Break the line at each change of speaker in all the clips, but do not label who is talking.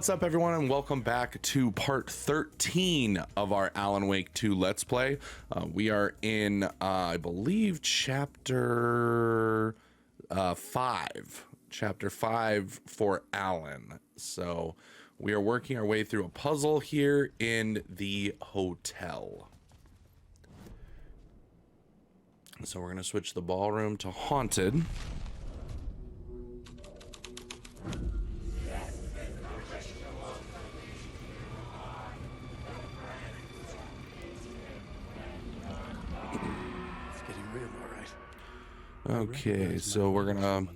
What's up, everyone, and welcome back to part 13 of our Alan Wake 2 Let's Play. We are in, I believe, chapter 5. Chapter 5 for Alan. So we are working our way through a puzzle here in the hotel. So we're going to switch the ballroom to haunted. Okay, so we're gonna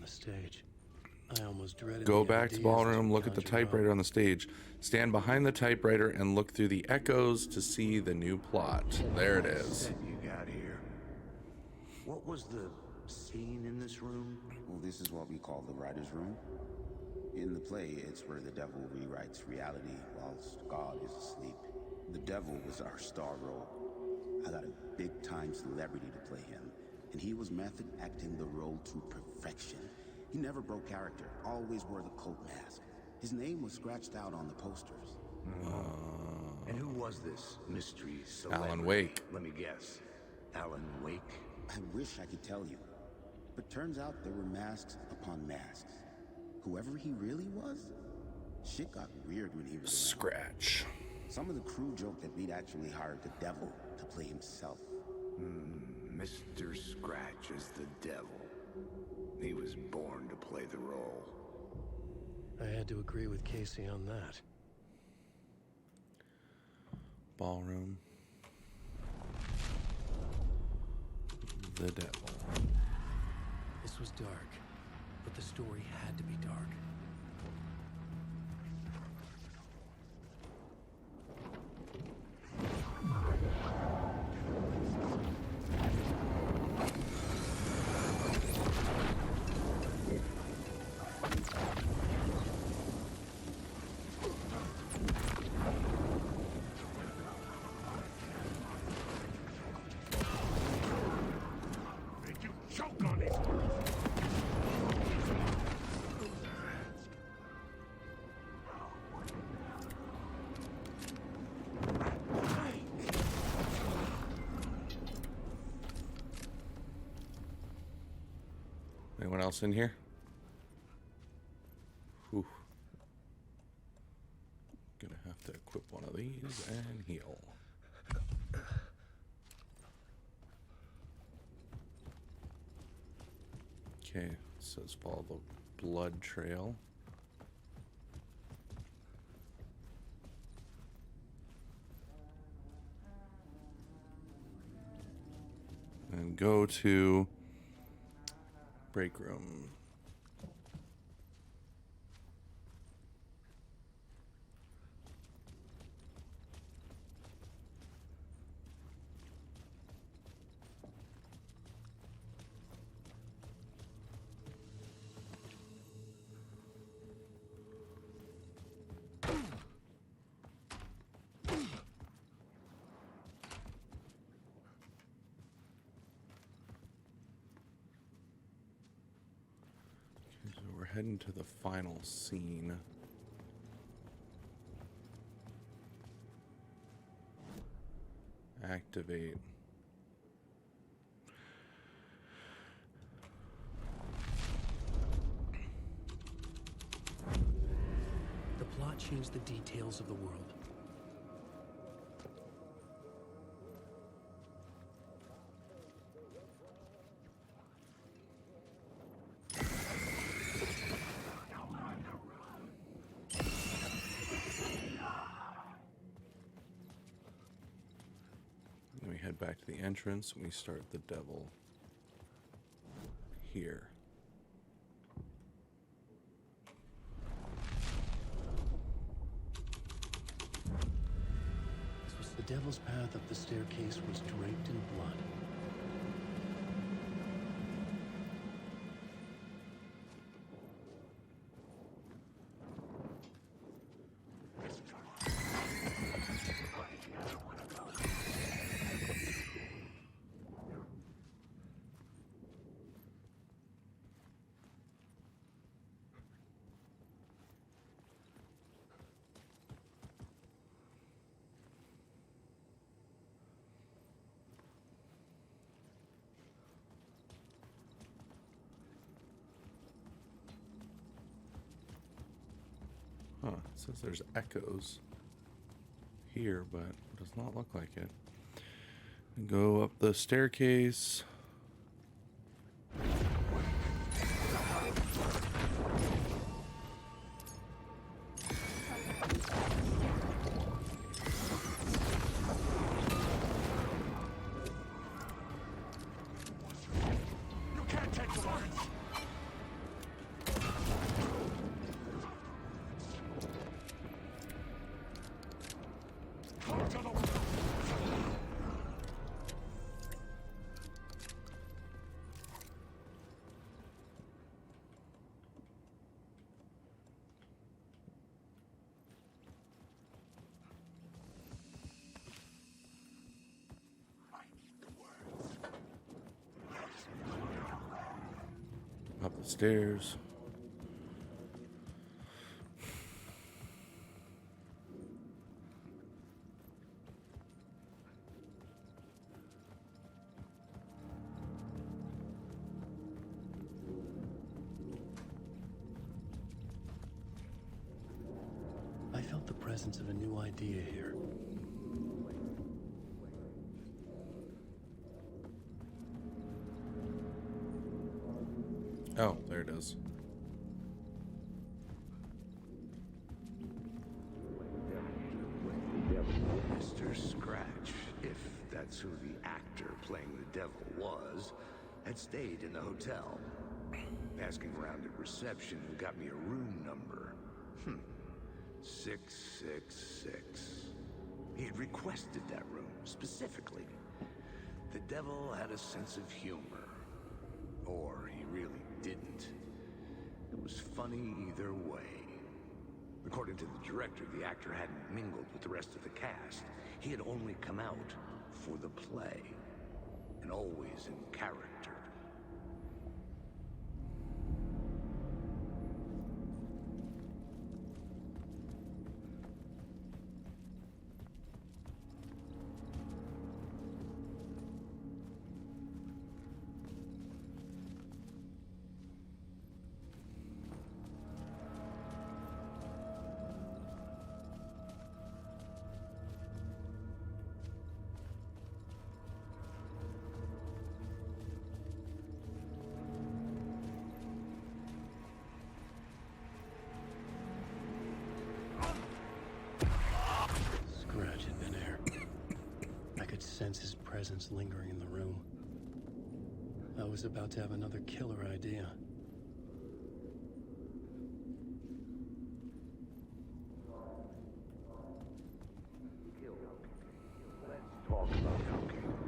go back to ballroom, look at the typewriter on the stage, stand behind the typewriter, and look through the echoes to see the new plot. There it is.
You got here. What was the scene in this room?
Well, this is what we call the writer's room. In the play, it's where the devil rewrites reality whilst God is asleep. The devil was our star role. I got a big-time celebrity to play him. And he was method acting the role to perfection. He never broke character, always wore the cult mask. His name was scratched out on the posters.
And who was this mystery celebrity?
Alan Wake.
Let me guess. Alan Wake?
I wish I could tell you. But turns out there were masks upon masks. Whoever he really was, shit got weird when he was around.
Scratch.
Some of the crew joked that we'd actually hired the devil to play himself.
Mr. Scratch is the devil. He was born to play the role.
I had to agree with Casey on that.
Ballroom. The devil.
This was dark, but the story had to be dark.
Anyone else in here? Whew. Gonna have to equip one of these and heal. Okay, it says follow the blood trail. And go to break room. Heading to the final scene. Activate.
The plot changed the details of the world.
Head back to the entrance and we start the devil here.
The devil's path up the staircase was draped in blood.
Huh, it says there's echoes here, but it does not look like it. Go up the staircase. Up the stairs.
I felt the presence of a new idea here.
Oh, there it is.
Mr. Scratch, if that's who the actor playing the devil was, had stayed in the hotel. Asking around at reception who got me a room number. 666. He had requested that room, specifically. The devil had a sense of humor. Or he really didn't. It was funny either way. According to the director, the actor hadn't mingled with the rest of the cast. He had only come out for the play. And always in character.
Scratch had been there. I could sense his presence lingering in the room. I was about to have another killer idea.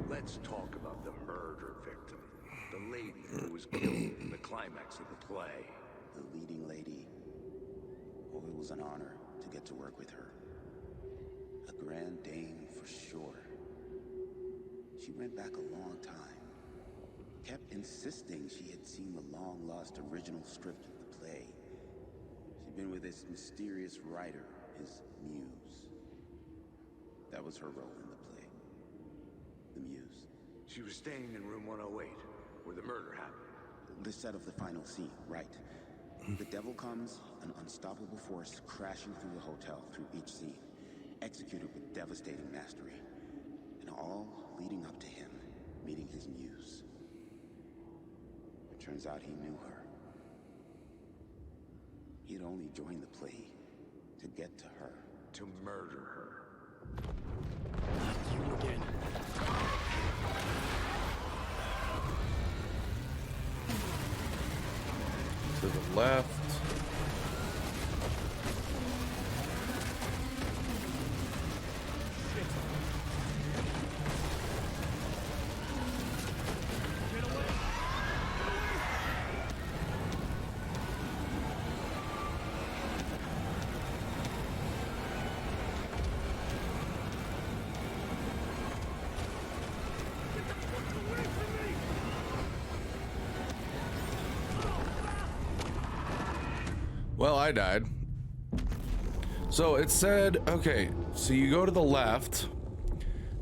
Let's talk about the murder victim. The lady who was killed in the climax of the play.
The leading lady. Oh, it was an honor to get to work with her. A grand dame for sure. She went back a long time. Kept insisting she had seen the long-lost original script of the play. She'd been with this mysterious writer, his muse. That was her role in the play. The muse.
She was staying in room 108, where the murder happened.
The set of the final scene, right. The devil comes, an unstoppable force crashing through the hotel through each scene, executed with devastating mastery, and all leading up to him meeting his muse. It turns out he knew her. He had only joined the play to get to her.
To murder her.
You again.
To the left. Well, I died. So it said, okay, so you go to the left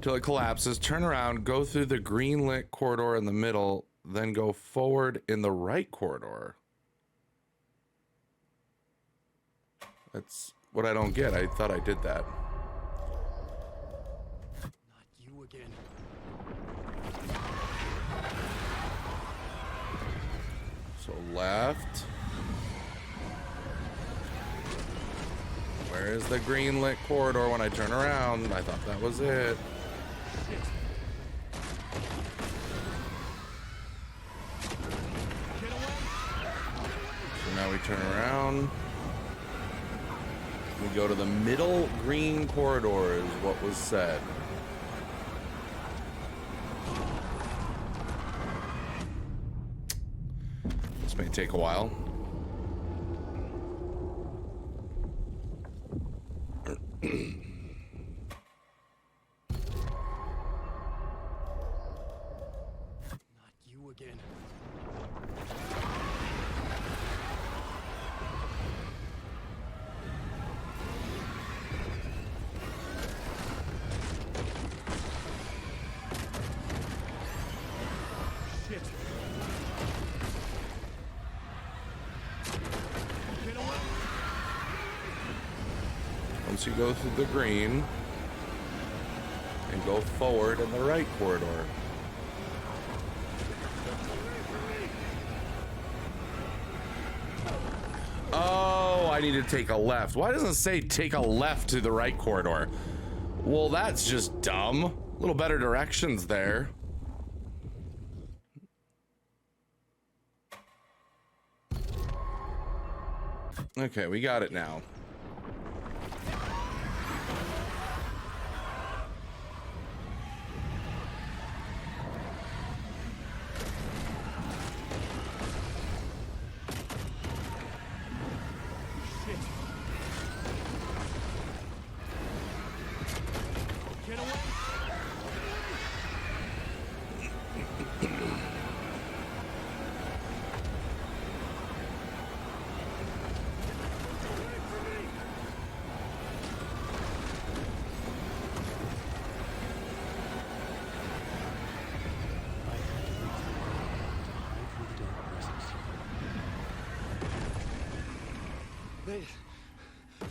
till it collapses, turn around, go through the green lit corridor in the middle, then go forward in the right corridor. what I don't get. I thought I did that.
Not you again.
So left. Where's the green lit corridor when I turn around? I thought that was it. So now we turn around. We go to the middle green corridor is what was said. This may take a while.
Not you again. Shit. Get away.
Once you go through the green and go forward in the right corridor. Oh, I need to take a left. Why doesn't it say take a left to the right corridor? Well, that's just dumb. A little better directions there. Okay, we got it now.
Shit. Get away.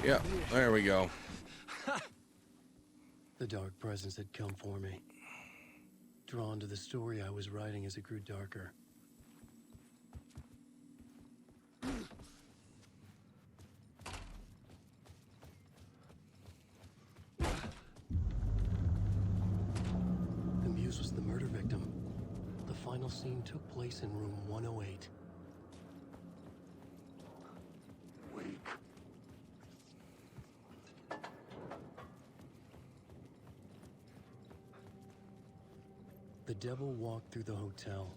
Yeah, there we go.
The dark presence had come for me. Drawn to the story I was writing as it grew darker. The muse was the murder victim. The final scene took place in room 108. The devil walked through the hotel,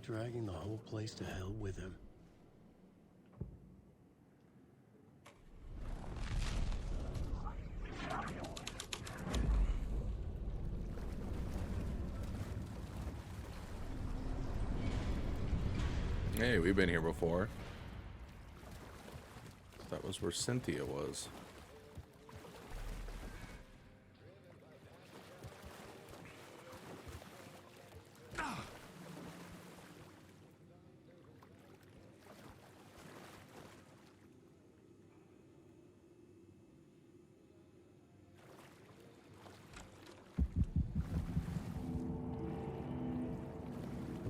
dragging the whole place to hell with him.
Hey, we've been here before. That was where Cynthia was.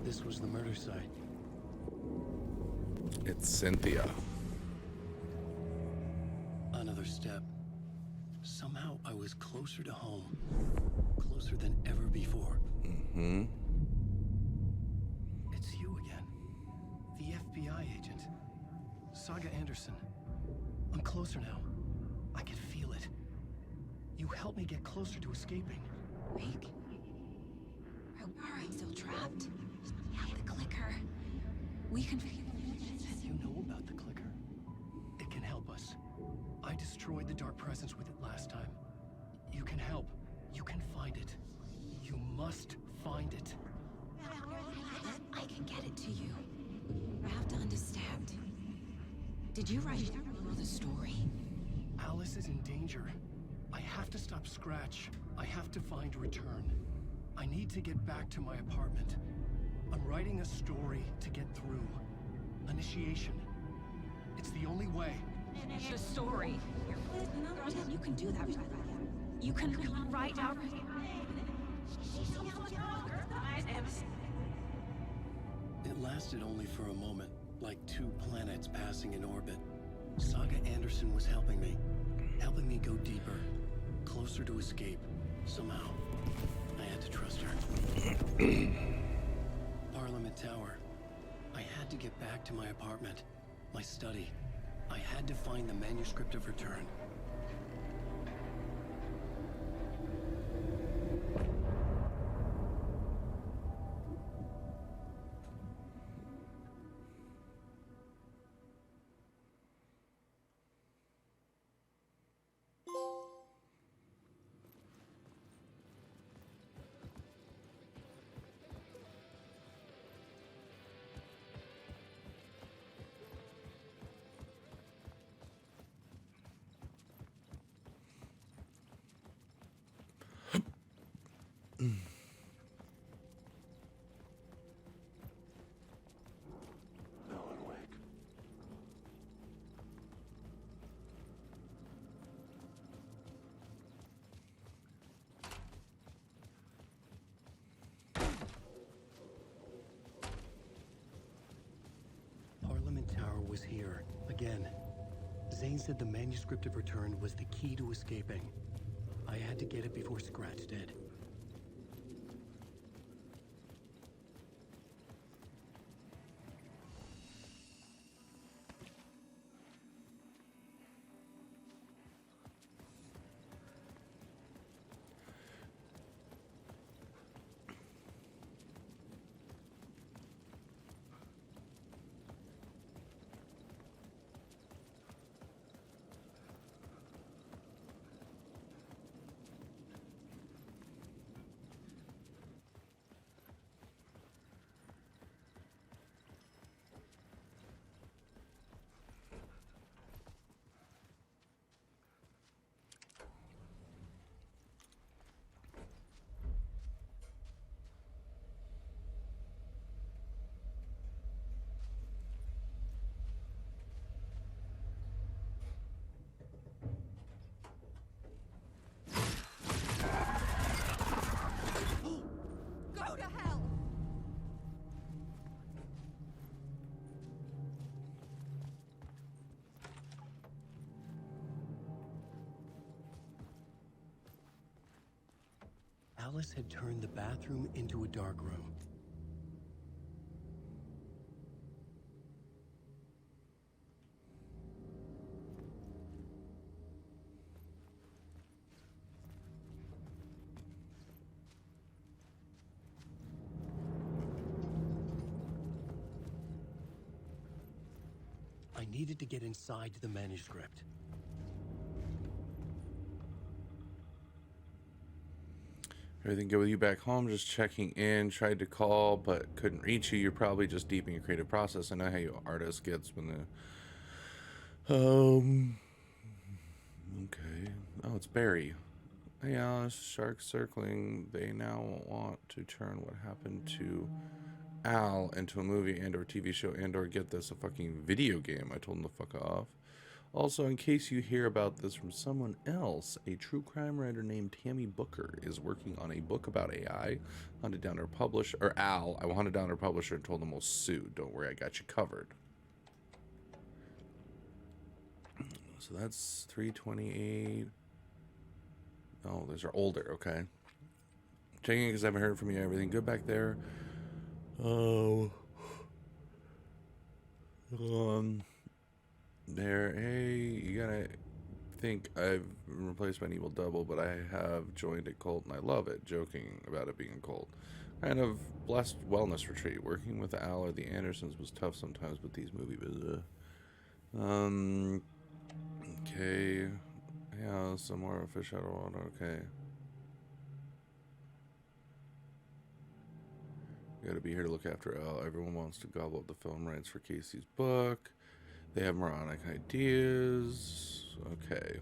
This was the murder site.
It's Cynthia.
Another step. Somehow I was closer to home. Closer than ever before.
Mm-hmm.
It's you again. The FBI agent. Saga Anderson. I'm closer now. I can feel it. You helped me get closer to escaping.
Wake? Are I still trapped? The clicker. We can figure this.
You know about the clicker? It can help us. I destroyed the dark presence with it last time. You can help. You can find it. You must find it.
I can get it to you. I have to understand. Did you write the story?
Alice is in danger. I have to stop Scratch. I have to find Return. I need to get back to my apartment. I'm writing a story to get through. Initiation. It's the only way.
finish the story. You can do that. You can write out.
It lasted only for a moment, like 2 planets passing in orbit. Saga Anderson was helping me go deeper, closer to escape. Somehow, I had to trust her. Parliament Tower. I had to get back to my apartment, my study. I had to find the manuscript of return.
Alan Wake.
Parliament Tower was here, again. Zane said the manuscript of return was the key to escaping. I had to get it before Scratch did.
Go to hell!
Alice had turned the bathroom into a dark room. I needed to get inside the manuscript.
Everything good with you back home? Just checking in. Tried to call, but couldn't reach you. You're probably just deep in your creative process. I know how you artist gets when the... Okay. Oh, it's Barry. Hey, Alice. Sharks circling. They now want to turn what happened to Al into a movie and or TV show and or get this, a fucking video game. I told him to fuck off. Also, in case you hear about this from someone else, a true crime writer named Tammy Booker is working on a book about AI. Hunted down her publisher, or Al. I hunted down her publisher and told them we'll sue. Don't worry, I got you covered. So that's 328. Oh, those are older. Okay. Checking because I haven't heard from you. Everything good back there? Oh. There, hey, you gotta think I've replaced my evil double, but I have joined a cult and I love it. Joking about it being a cult. Kind of blessed wellness retreat. Working with Al or the Andersons was tough sometimes, but these movies, okay, yeah, some more fish out of water. Okay, you gotta be here to look after Al. Everyone wants to gobble up the film rights for Casey's book. They have moronic ideas. Okay.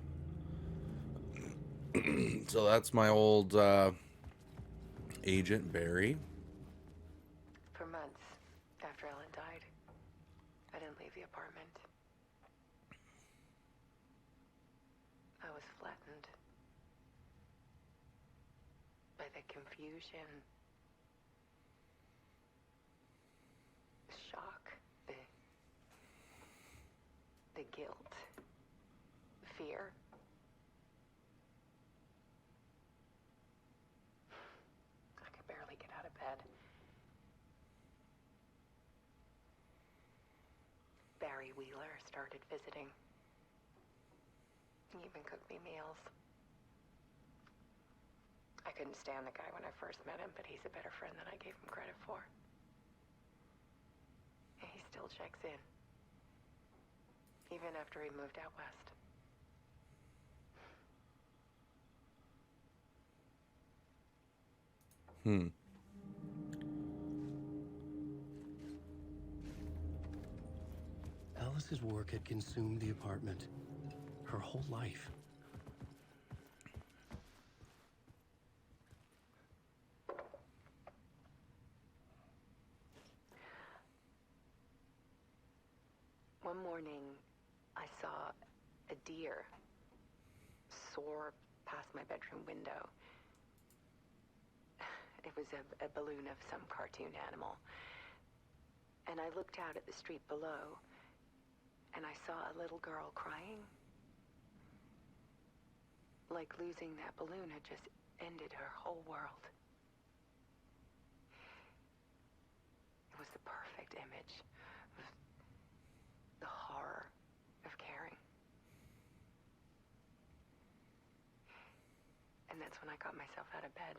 So that's my old agent, Barry.
For months after Ellen died, I didn't leave the apartment. The confusion. Shock. The guilt. Fear. I could barely get out of bed. Barry Wheeler started visiting. He even cooked me meals. I couldn't stand the guy when I first met him, but he's a better friend than I gave him credit for. And he still checks in. Even after he moved out west.
Alice's work had consumed the apartment. Her whole life.
One morning, I saw a deer soar past my bedroom window. It was a balloon of some cartoon animal. And I looked out at the street below, and I saw a little girl crying. Like losing that balloon had just ended her whole world. It was the perfect image of the horror of caring. And that's when I got myself out of bed.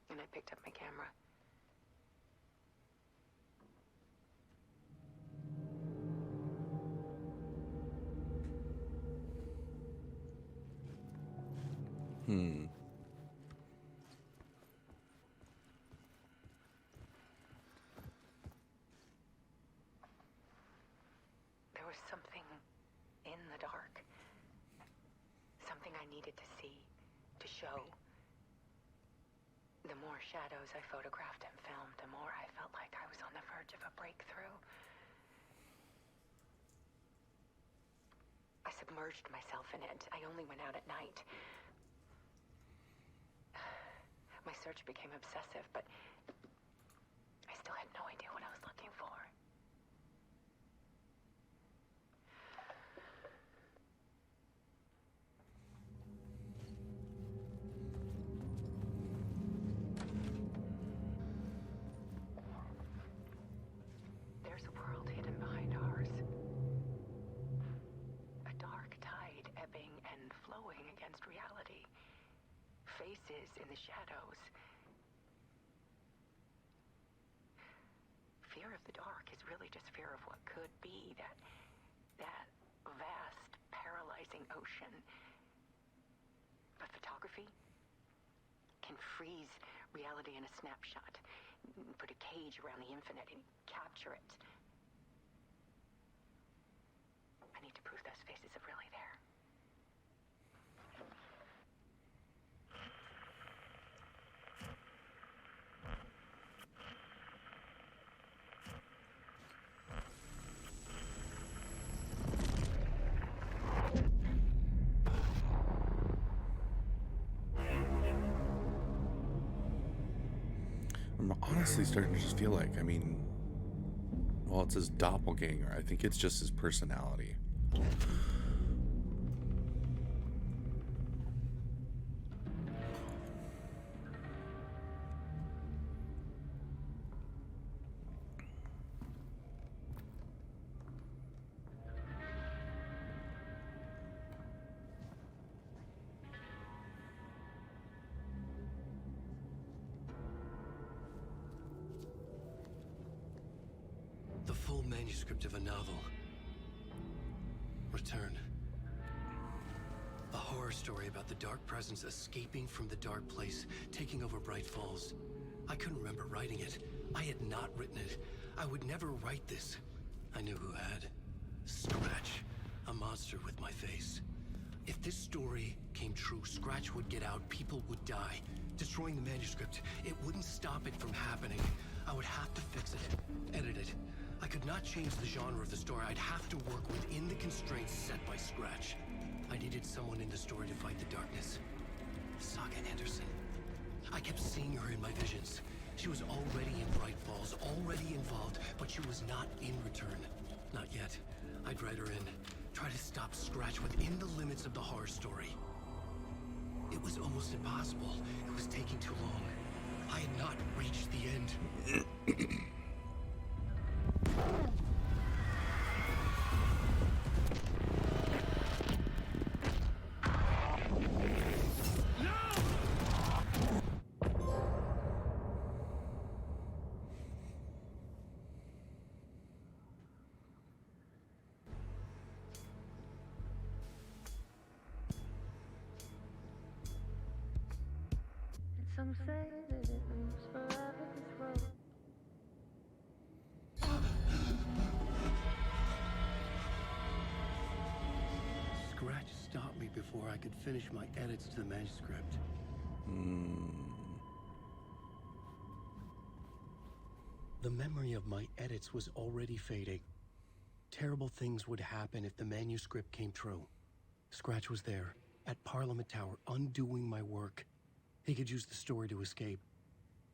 And I picked up my camera. There was something in the dark. Something I needed to see, to show. The more shadows I photographed and filmed, the more I felt like I was on the verge of a breakthrough. I submerged myself in it. I only went out at night. My search became obsessive, but I still had no idea what I was looking for. There's a world hidden behind ours. A dark tide ebbing and flowing against reality. Faces in the shadows. Fear of the dark is really just fear of what could be, that vast, paralyzing ocean. But photography can freeze reality in a snapshot, put a cage around the infinite and capture it. I need to prove those faces are really there.
I'm honestly starting to just feel like, well, it's his doppelganger. I think it's just his personality.
The full manuscript of a novel. Return. A horror story about the dark presence escaping from the dark place, taking over Bright Falls. I couldn't remember writing it. I had not written it. I would never write this. I knew who had. Scratch. A monster with my face. If this story came true, Scratch would get out, people would die. Destroying the manuscript, it wouldn't stop it from happening. I would have to fix it, edit it. I could not change the genre of the story. I'd have to work within the constraints set by Scratch. I needed someone in the story to fight the darkness. Saga Anderson. kept seeing her in my visions. She was already in Bright Falls, already involved, but she was not in return. Not yet. I'd write her in. Try to stop Scratch within the limits of the horror story. It was almost impossible. It was taking too long. I had not reached the end.
Some say that it moves forever this road.
Scratch stopped me before I could finish my edits to the manuscript. The memory of my edits was already fading. Terrible things would happen if the manuscript came true. Scratch was there, at Parliament Tower, undoing my work. He could use the story to escape.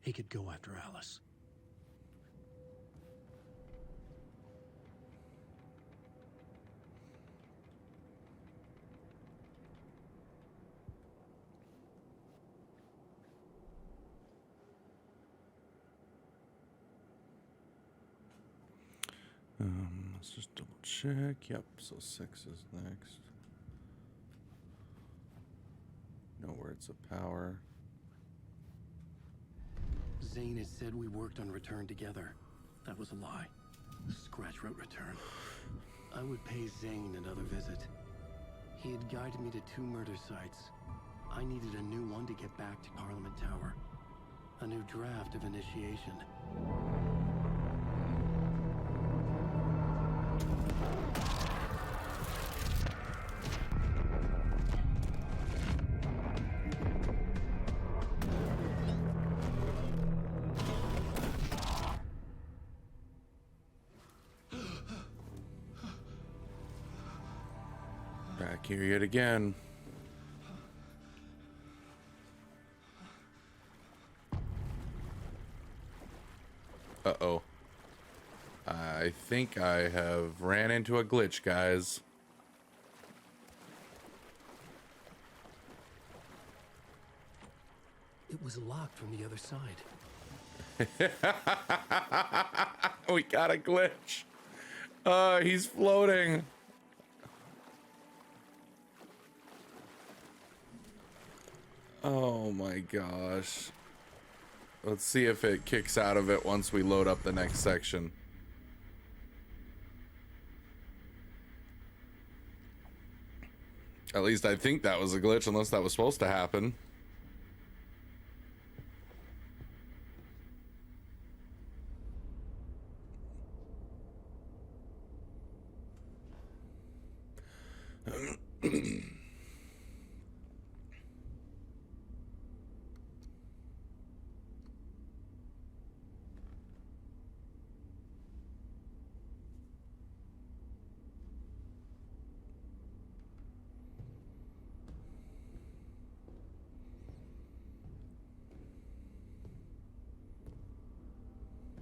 He could go after Alice.
Let's just double check. Yep, so 6 is next. No words of power.
Zane had said we worked on Return together. That was a lie. Scratch wrote Return. I would pay Zane another visit. He had guided me to 2 murder sites. I needed a new one to get back to Parliament Tower. A new draft of initiation.
Back here yet again. Uh-oh. I think I have ran into a glitch, guys.
It was locked from the other side.
We got a glitch. He's floating. Oh my gosh. Let's see if it kicks out of it once we load up the next section. At least I think that was a glitch, unless that was supposed to happen.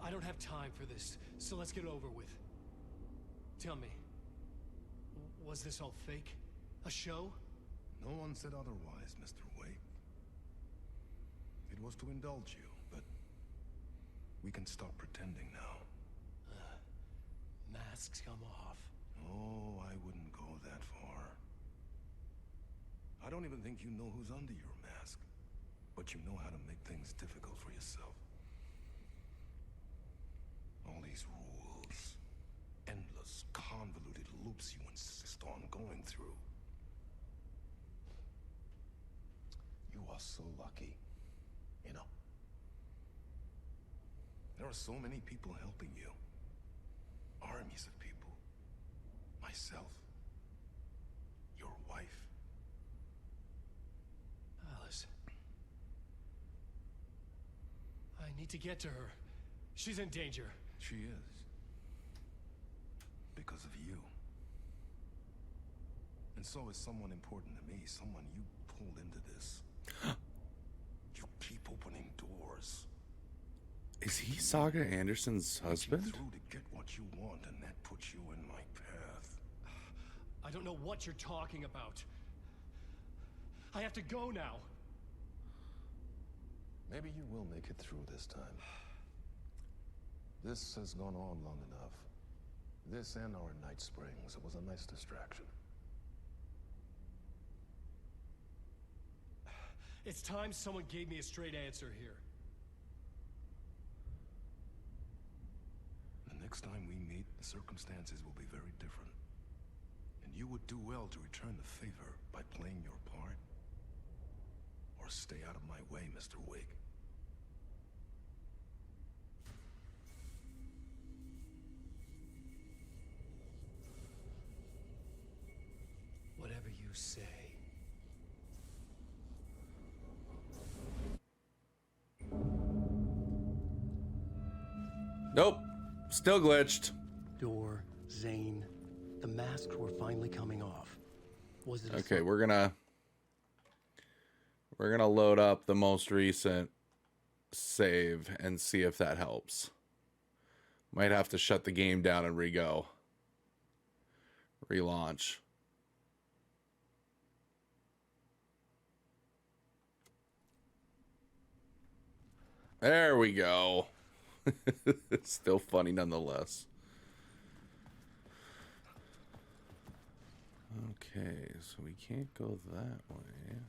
I don't have time for this, so let's get it over with. Tell me, was this all fake? A show?
No one said otherwise, Mr. Wake. It was to indulge you, but we can stop pretending now.
Masks come off.
Oh, I wouldn't go that far. I don't even think you know who's under your mask, but you know how to make things difficult for yourself. All these rules, endless, convoluted loops you insist on going through. You are so lucky, you know. There are so many people helping you. Armies of people. Myself. Your wife.
Alice. I need to get to her. She's in danger.
She is. Because of you. And so is someone important to me, someone you pulled into this. You keep opening
Is he Saga Anderson's
Put you
husband?
through to get what you want, and that puts you in my path.
I don't know what you're talking about. I have to go now.
Maybe you will make it through this time. This has gone on long enough. This and our night springs. It was a nice distraction.
It's time someone gave me a straight answer here.
The next time we meet, the circumstances will be very different. And you would do well to return the favor by playing your part. Or stay out of my way, Mr. Wig.
Whatever you say.
Nope. Still glitched.
Door, Zane, the masks were finally coming off. Was it?
Okay, we're gonna load up the most recent save and see if that helps. Might have to shut the game down and re-go. Relaunch. There we go. It's still funny nonetheless. Okay, so we can't go that way.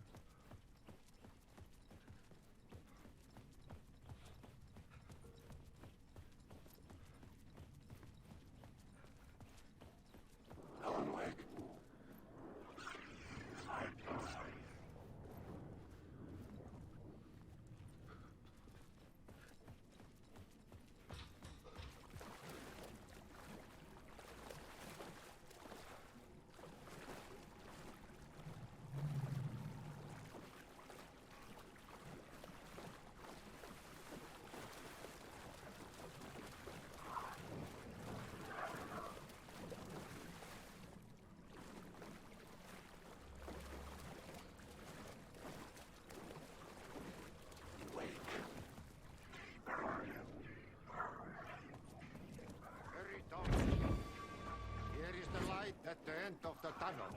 Here is the light at the end of the tunnel.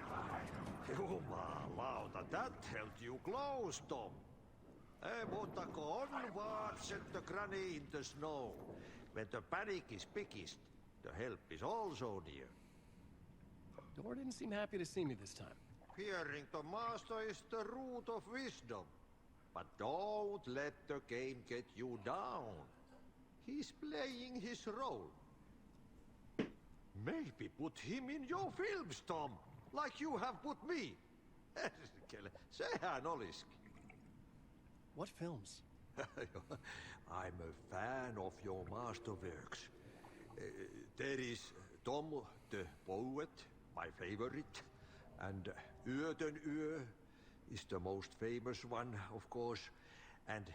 Jumalauta, that held you close, Tom. Ei muuta kuin onward, set the granny in the snow. When the panic is biggest, the help is also near.
Door didn't seem happy to see me this time.
Hearing the master is the root of wisdom. But don't let the game get you down. He's playing his role. Maybe put him in your films, Tom, like you have put me. Sehän olisikin.
What films?
I'm a fan of your masterworks. There is Tom the Poet, my favorite, and Yöten Yö is the most famous one, of course. And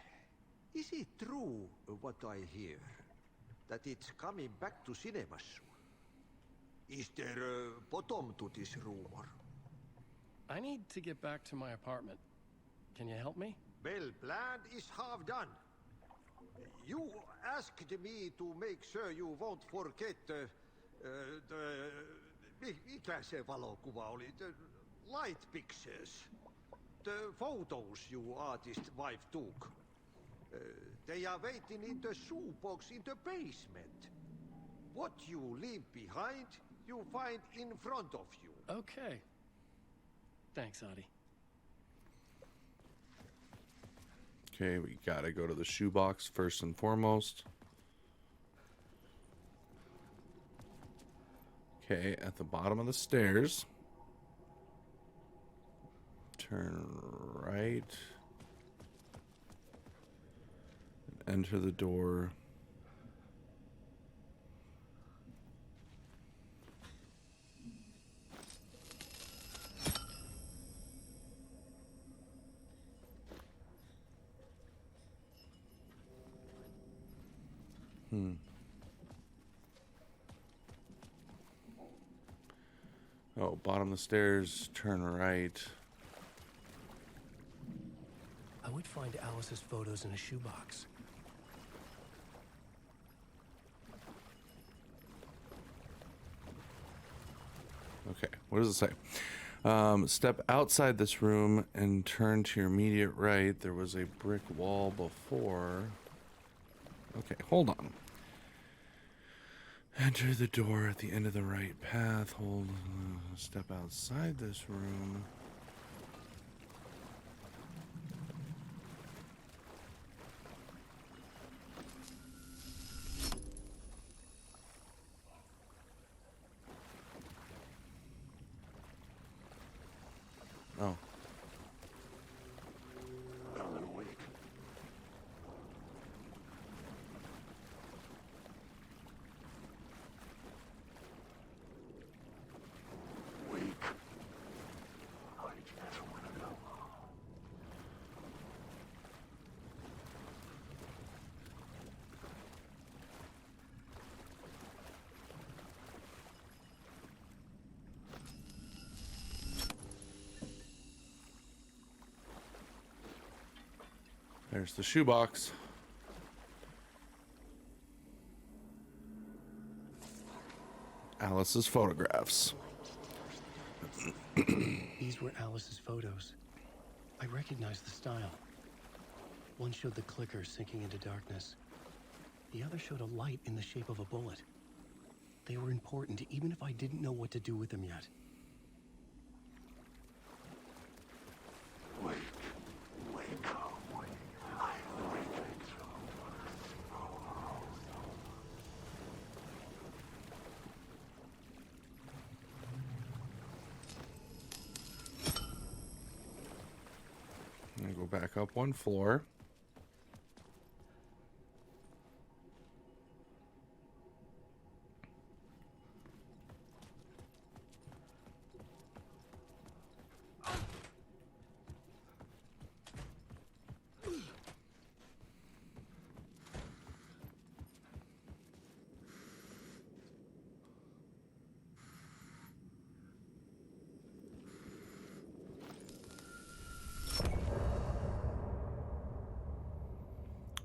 is it true what I hear, that it's coming back to cinemas? Is there a bottom to this rumor?
I need to get back to my apartment. Can you help me?
Well, plan is half done. You asked me to make sure you won't forget mikä se valokuva oli? The light pictures. The photos you artist wife took. They are waiting in the shoebox in the basement. What you leave behind, you find in front of you.
Okay. Thanks, Adi.
Okay, we gotta go to the shoebox first and foremost. Okay, at the bottom of the stairs. Turn right. And enter the door. Oh, bottom of the stairs, turn right.
I would find Alice's photos in a shoebox.
Okay, what does it say? Step outside this room and turn to your immediate right. There was a brick wall before. Okay, hold on. Enter the door at the end of the right path. Step outside this room. Oh.
Alan Wake. Wake. How did you never want to know?
There's the shoebox. Alice's photographs.
These were Alice's photos. I recognized the style. One showed the clicker sinking into darkness. The other showed a light in the shape of a bullet. They were important, even if I didn't know what to do with them yet.
Wake. Wake up. I'm waking too.
I'm gonna go back up one floor.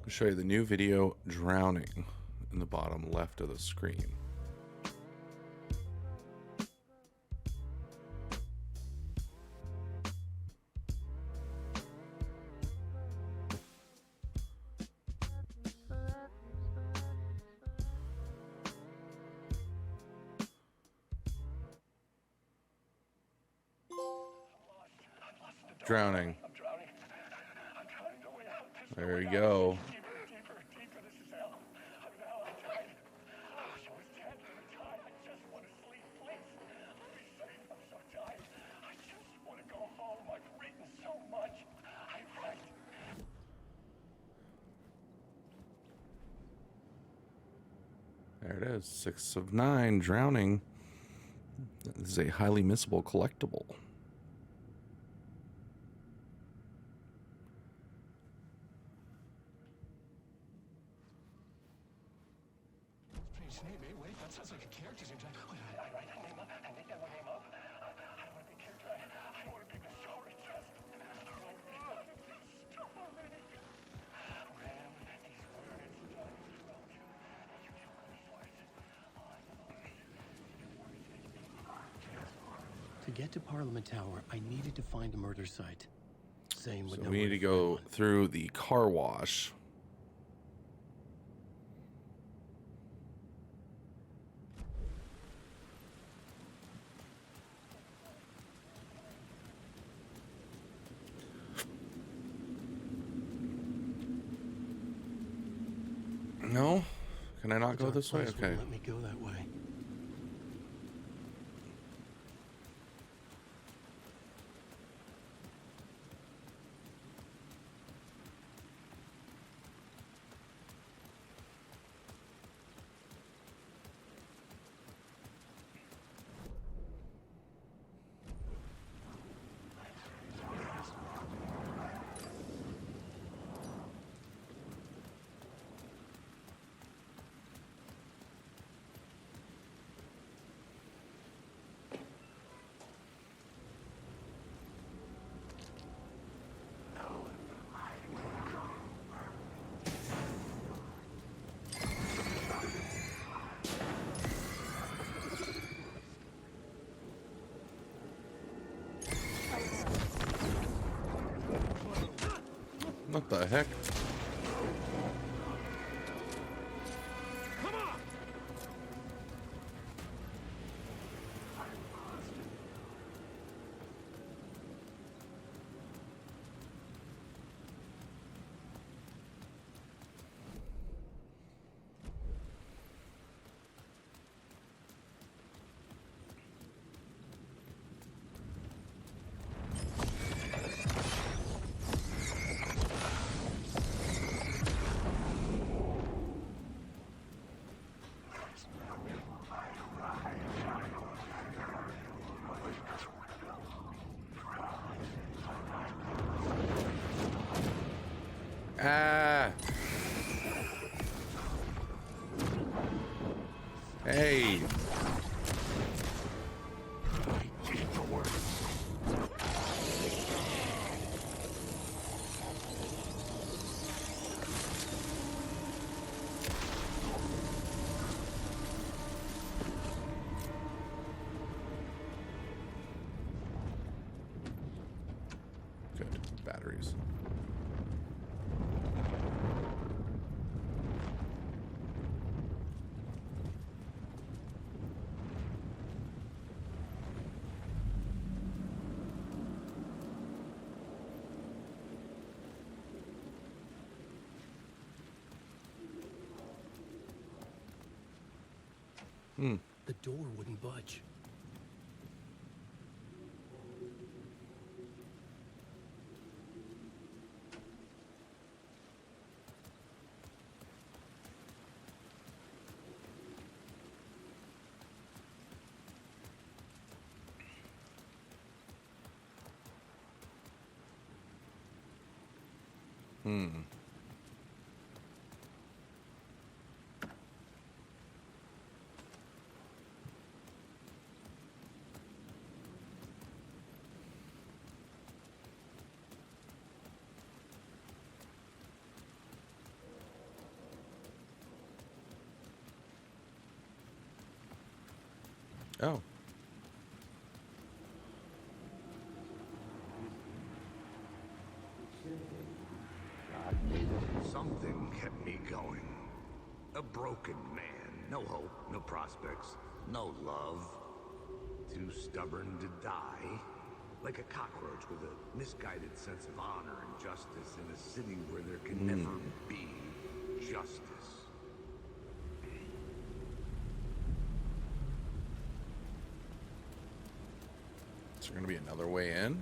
I'll show you the new video, Drowning, in the bottom left of the screen. Drowning. There you go. There it is, 6 of 9, Drowning. This is a highly missable collectible.
Wait, that sounds like a character's name. I write that name up and make that name up. I don't want to be a character. I want to be the story just.
To get to Parliament Tower, I needed to find a murder site. Same with
So we need to go through the car wash. No? Can I not go this way? Okay.
Let me go that way.
What the heck? Ah. Hey. Good. Batteries.
The door wouldn't budge.
Oh.
Something kept me going. A broken man. No hope, no prospects, no love. Too stubborn to die. Like a cockroach with a misguided sense of honor and justice in a city where there can never be justice.
Is there going to be another way in?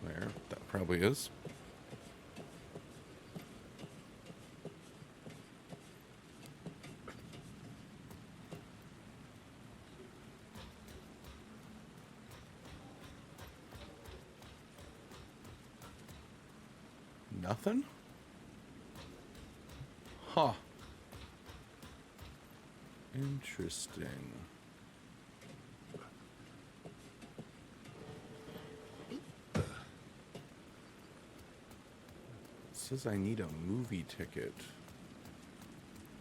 There, that probably is. Nothing? Huh. Interesting. It says I need a movie ticket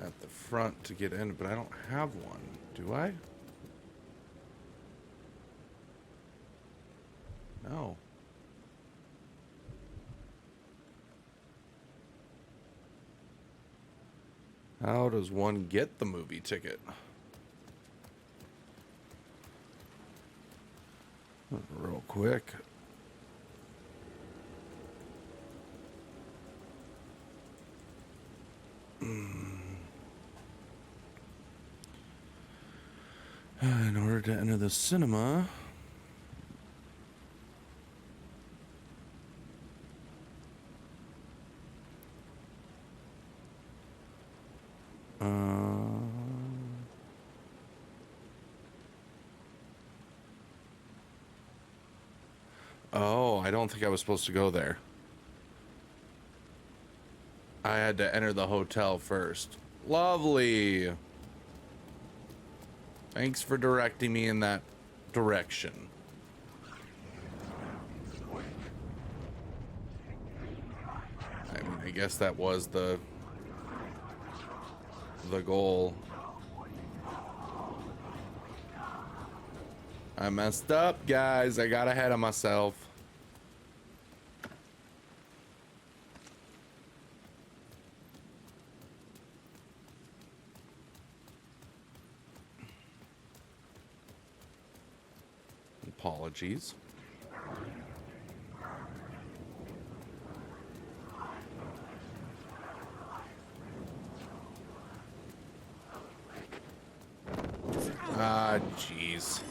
at the front to get in, but I don't have one. Do I? No. How does one get the movie ticket? Real quick. In order to enter the cinema, oh, I don't think I was supposed to go there. I had to enter the hotel first. Lovely. Thanks for directing me in that direction. I mean, I guess that was the goal. I messed up, guys. I got ahead of myself. Apologies. Ah, jeez.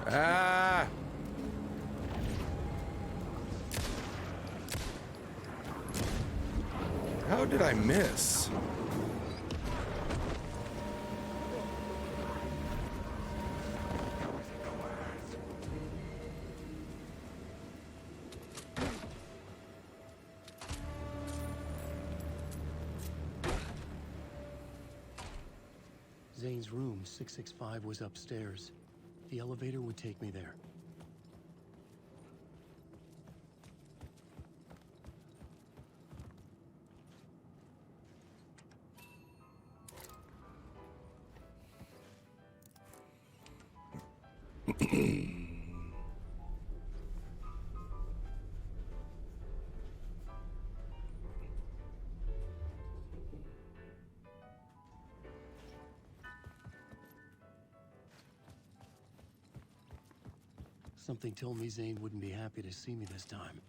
Ah! How did I miss?
Zane's room, 665, was upstairs. The elevator would take me there. Something told me Zane wouldn't be happy to see me this time.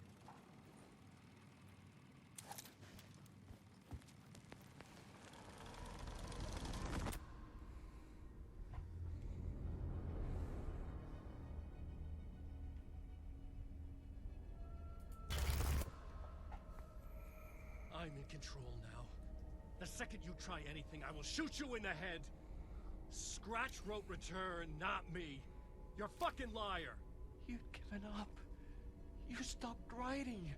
I'm in control now. The second you try anything, I will shoot you in the head. Scratch wrote return, not me. You're a fucking liar.
You'd given up. You stopped writing.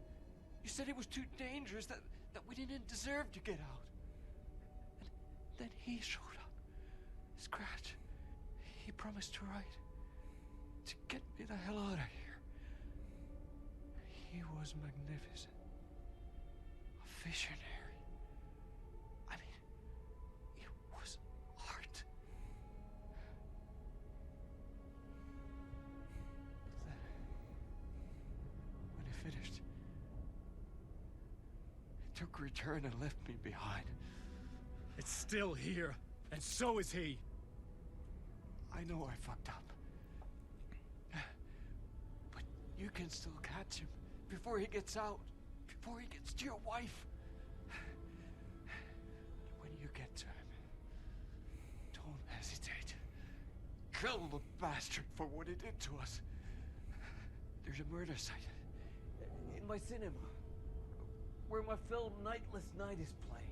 You said it was too dangerous, that we didn't deserve to get out. And then he showed up. Scratch. He promised to write. To get me the hell out of here. He was magnificent. A visionary. I mean, it was art. When he finished, he took return and left me behind.
It's still here, and so is he.
I know I fucked up. But you can still catch him before he gets out, before he gets to your wife. When you get to him, don't hesitate. Kill the bastard for what he did to us. There's a murder site in my cinema where my film Nightless Night is playing.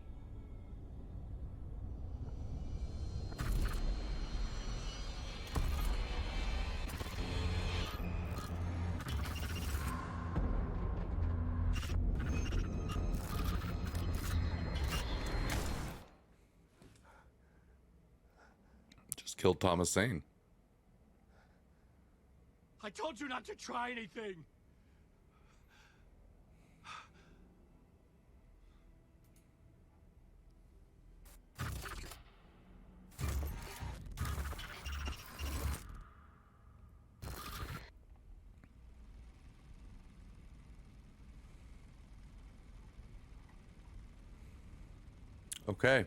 Just killed Thomas Zane.
I told you not to try anything.
Okay.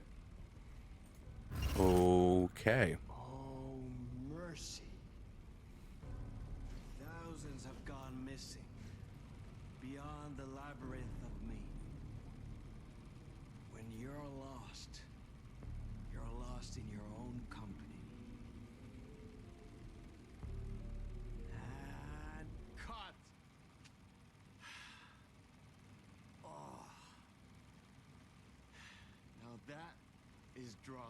Okay.
Oh, mercy. Thousands have gone missing. Beyond the labyrinth of me. When you're lost in your own drama.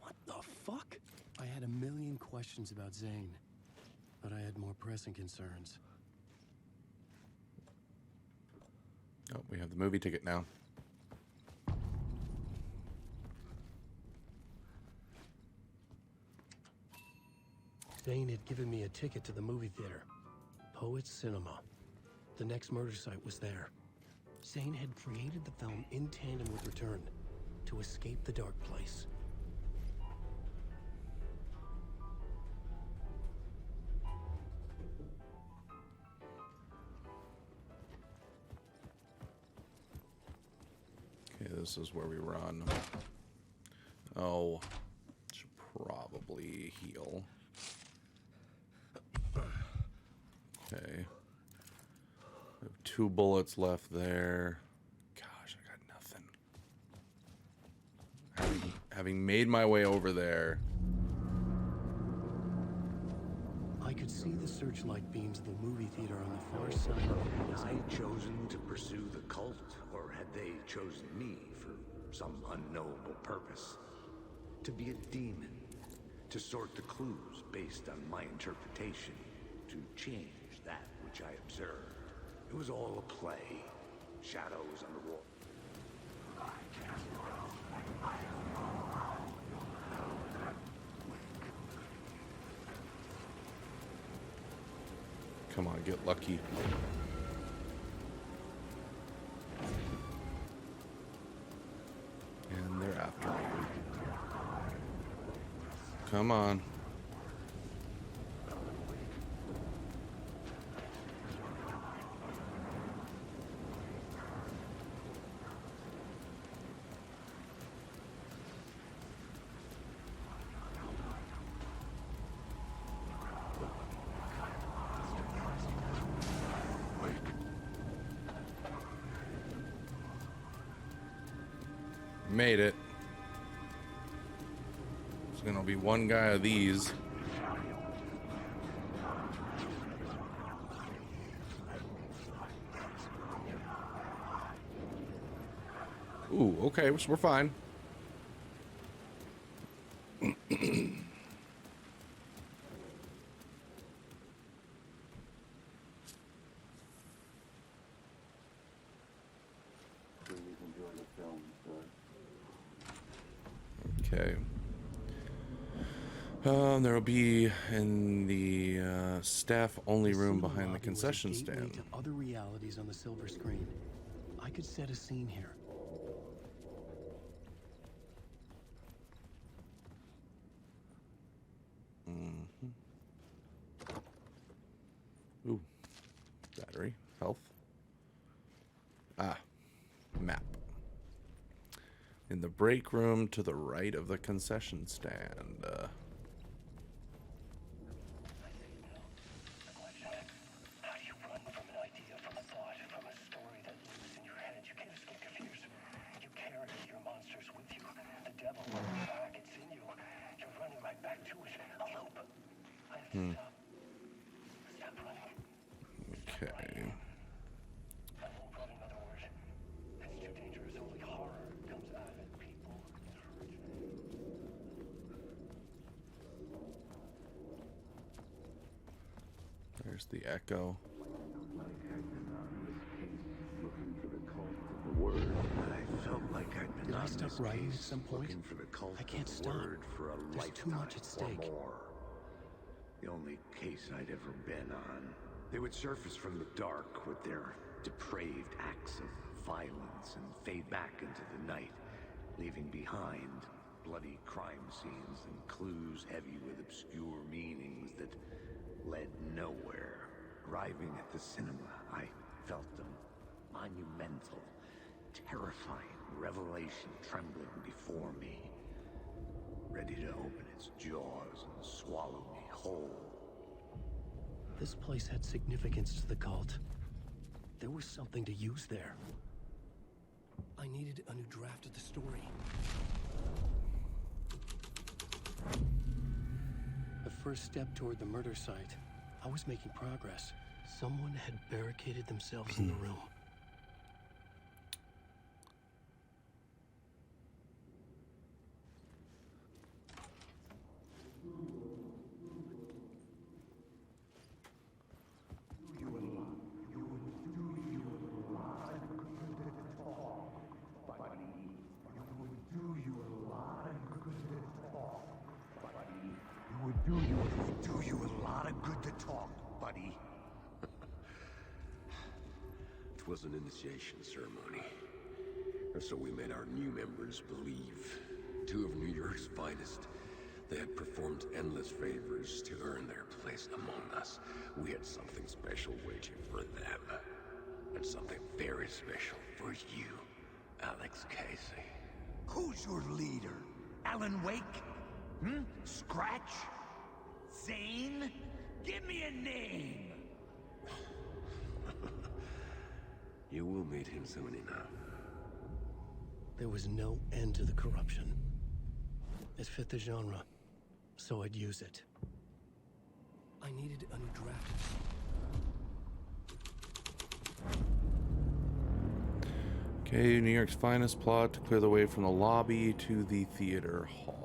What the fuck? I had a million questions about Zane, but I had more pressing concerns.
Oh, we have the movie ticket now.
Zane had given me a ticket to the movie theater. Poets Cinema. The next murder site was there. Zane had created the film in tandem with Return to escape the dark place.
Okay, this is where we run. Oh, should probably heal. Okay. I have 2 bullets left there. Gosh, I got nothing. Having made my way over there.
I could see the searchlight beams of the movie theater on the far side of the
Had I chosen to pursue the cult, or had they chosen me for some unknowable purpose? To be a demon, to sort the clues based on my interpretation, to change that which I observed. It was all a play, shadows on the wall.
Come on, get lucky. And they're after me. Come on. Made it. There's gonna be one guy of these. Ooh, okay, we're fine. Okay. There will be in the staff-only room behind the concession stand.
To other realities on the silver screen. I could set a scene here.
Ooh, battery, health. Ah, map. In the break room to the right of the concession stand.
How do you run from an idea, from a thought, from a story that lives in your head? You can't escape confused. You carry your monsters with you. The devil running back, it's in you. You're running right back to it. A loop. I have to stop. Stop running.
Okay.
I won't run another word. It's too dangerous. Only horror comes out of it. People get hurt.
There's the echo.
I felt like I'd been
Did I
on
stop
this
writing at
case,
some point?
looking for the cult
I can't
of the
stop.
word for a
There's too much at
lifetime
stake.
or more. The only case I'd ever been on. They would surface from the dark with their depraved acts of violence and fade back into the night, leaving behind bloody crime scenes and clues heavy with obscure meanings that led nowhere. Arriving at the cinema, I felt a monumental, terrifying revelation trembling before me, ready to open its jaws and swallow me whole.
This place had significance to the cult. There was something to use there. I needed a new draft of the story. The first step toward the murder site. I was making progress. Someone had barricaded themselves in the room.
Do you a lot of good to talk, buddy.
It was an initiation ceremony. Or so we made our new members believe. 2 of New York's finest. They had performed endless favors to earn their place among us. We had something special waiting for them. And something very special for you, Alex Casey.
Who's your leader? Alan Wake? Scratch? Zane? Give me a name!
You will meet him soon enough.
There was no end to the corruption. It fit the genre, so I'd use it. I needed a new draft.
Okay, New York's finest plot to clear the way from the lobby to the theater hall.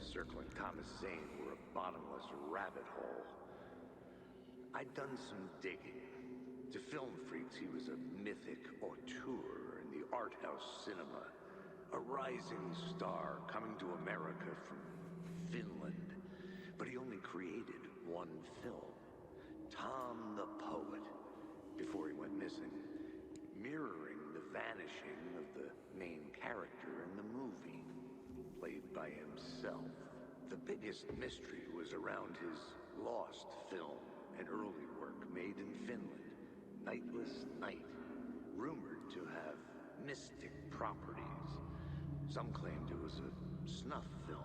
Circling Thomas Zane were a bottomless rabbit hole. I'd done some digging. To film freaks, he was a mythic auteur in the art house cinema. A rising star coming to America from Finland. But he only created one film. Tom the Poet, before he went missing. Mirroring the vanishing of the main character in the movie. Played by himself. The biggest mystery was around his lost film, an early work made in Finland, Nightless Night, rumored to have mystic properties. Some claimed it was a snuff film,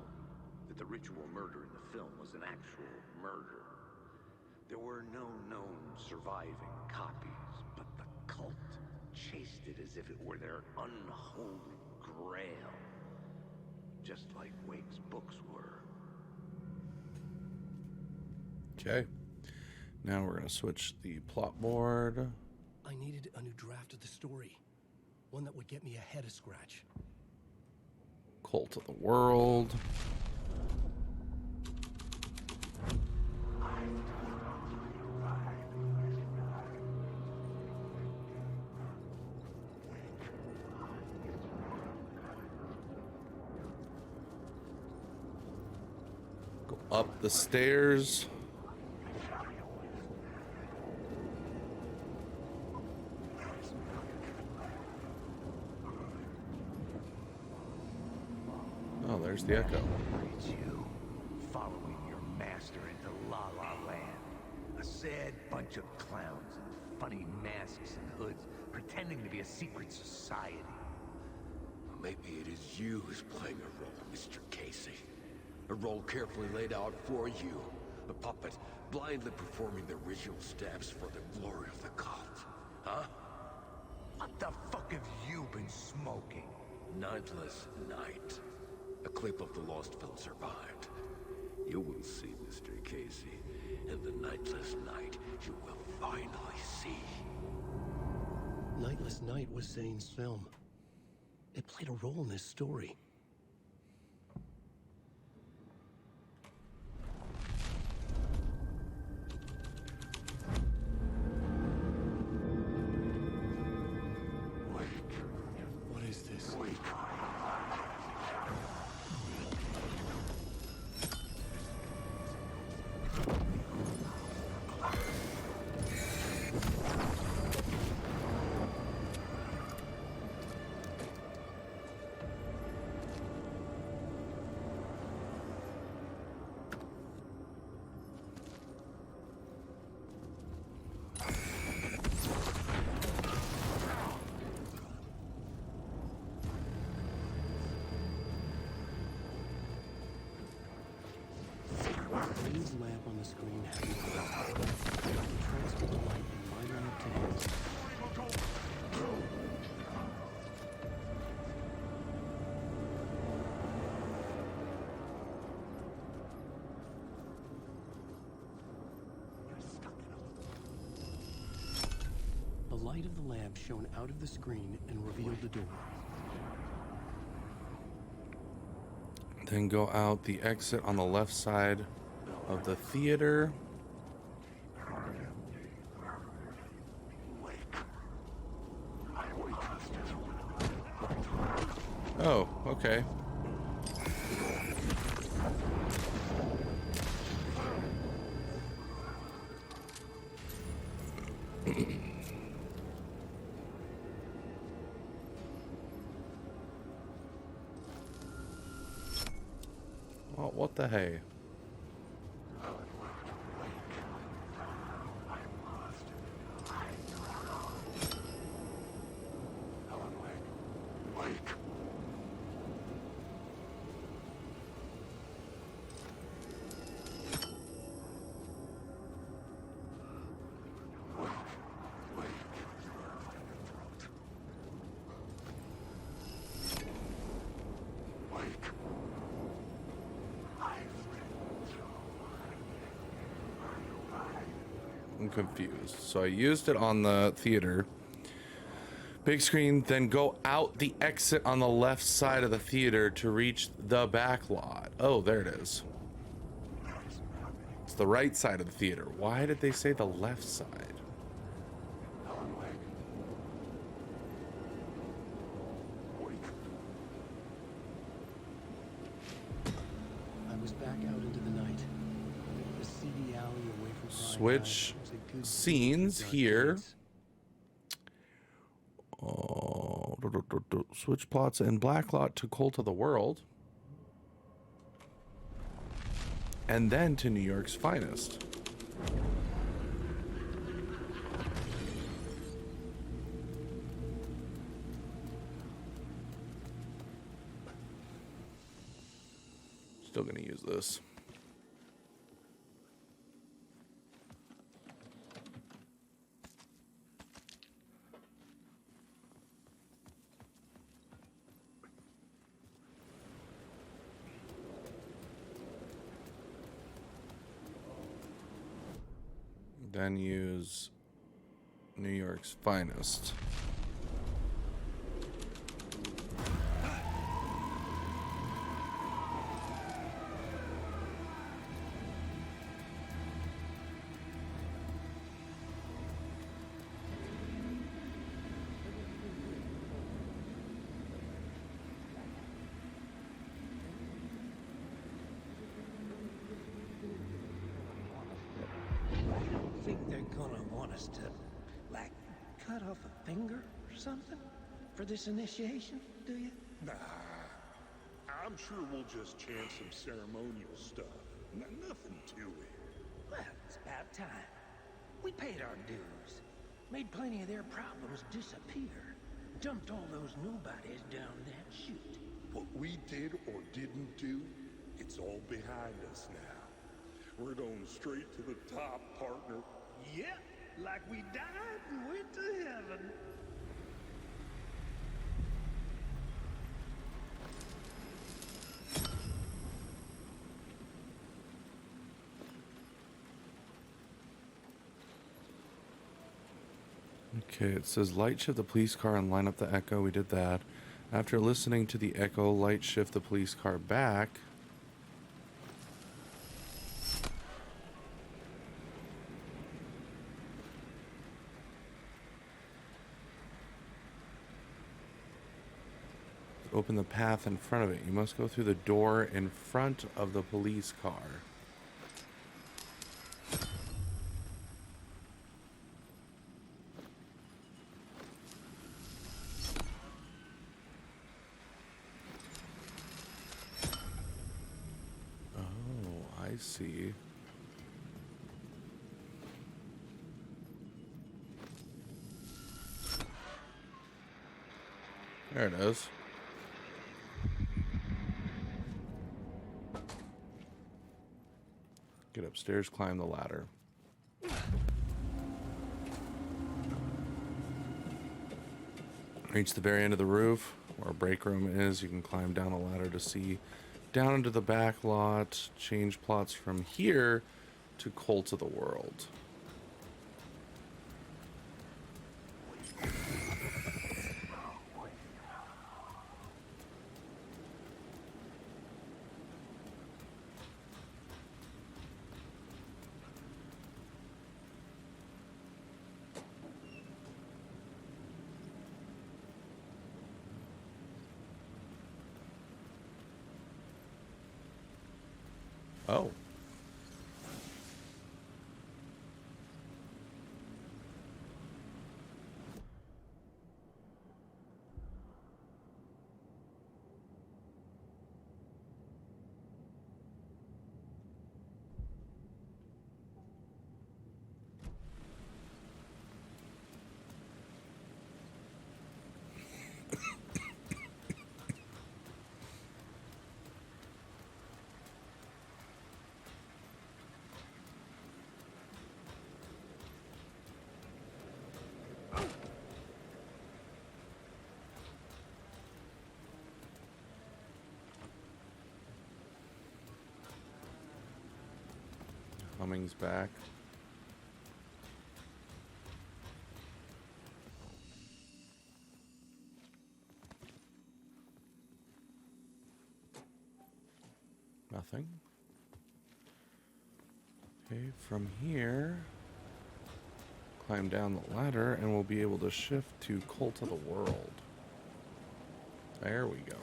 that the ritual murder in the film was an actual murder. There were no known surviving copies, but the cult chased it as if it were their unholy grail. Just like Wake's books were.
Okay. Now we're going to switch the plot board.
I needed a new draft of the story. One that would get me ahead of Scratch.
Cult of the World. Go up the stairs. Oh, there's the echo.
It's you, following your master into La La Land. A sad bunch of clowns in funny masks and hoods, pretending to be a secret society.
Maybe it is you who's playing a role, Mr. Casey. A role carefully laid out for you. A puppet blindly performing the ritual steps for the glory of the cult. Huh?
What the fuck have you been smoking?
Nightless Night. A clip of the lost film survived. You will see, Mr. Casey. In the Nightless Night, you will finally see.
Nightless Night was Zane's film. It played a role in this story. What is this? lamp on the screen had me transfer the light in my lamp to his. The light of the lamp shone out of the screen and revealed the door.
Then go out the exit on the left side of the theater. Oh, okay. Well, what the hey? I'm confused. So I used it on the theater. Big screen, then go out the exit on the left side of the theater to reach the back lot. Oh, there it is. It's the right side of the theater. Why did they say the left side?
I was back out into the night. The seedy alley away from
Switch scenes here. Switch plots and black lot to Cult of the World. And then to New York's Finest. Still gonna use this. Then use New York's Finest.
Think they're gonna want us to, like, cut off a finger or something for this initiation, do you?
Nah, I'm sure we'll just chant some ceremonial stuff. Nothing to it.
Well, it's about time. We paid our dues, made plenty of their problems disappear, dumped all those nobodies down that chute.
What we did or didn't do, it's all behind us now. We're going straight to the top, partner.
Yep, like we died and went to heaven.
Okay, it says light shift the police car and line up the echo. We did that. After listening to the echo, light shift the police car back. Open the path in front of it. You must go through the door in front of the police car. Oh, I see. There it is. Get a upstairs, climb the ladder. Reach the very end of the roof where a break room is. You can climb down a ladder to see down into the back lot. Change plots from here to Cult of the World. Oh. Humming's back. Nothing. Okay, from here, climb down the ladder and we'll be able to shift to Cult of the World. There we go.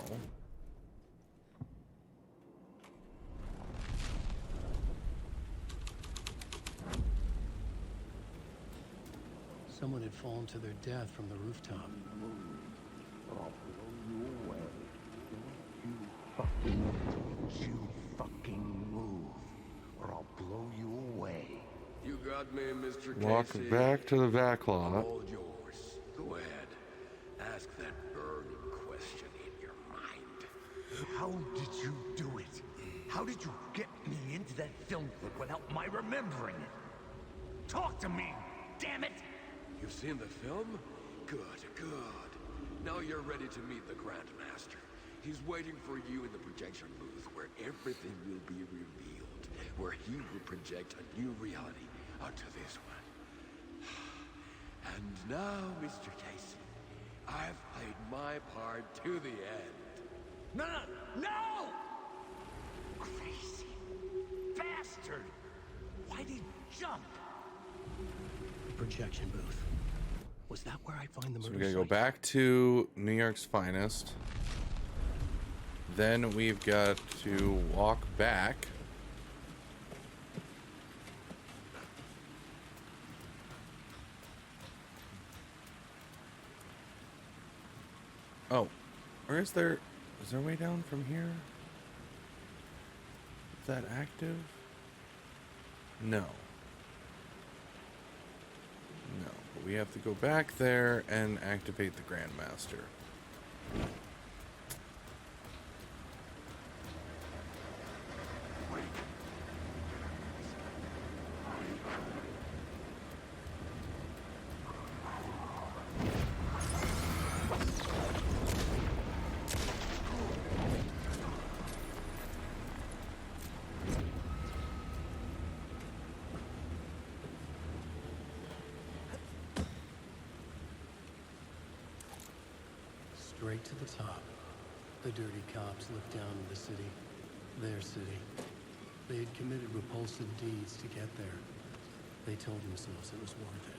Someone had fallen to their death from the rooftop.
I'll blow you away. Don't you fucking move, or I'll blow you away.
You got me, Mr.
Walk
Casey.
back to the back lot.
I'm all yours. Go ahead. Ask that burning question in your mind.
How did you do it? How did you get me into that film clip without my remembering it? Talk to me, damn it!
You've seen the film? Good, good. Now you're ready to meet the Grandmaster. He's waiting for you in the projection booth where everything will be revealed, where he will project a new reality onto this one. And now, Mr. Casey, I've played my part to the end.
No, no, no! Crazy bastard! Why'd he jump?
Projection booth. Was that where I find the
So
murder
we gotta go
site?
back to New York's finest. Then we've got to walk back. Oh, or is there a way down from here? Is that active? No. No, but we have to go back there and activate the Grandmaster.
Straight to the top. The dirty cops looked down on the city. Their city. They had committed repulsive deeds to get there. They told themselves it was worth it.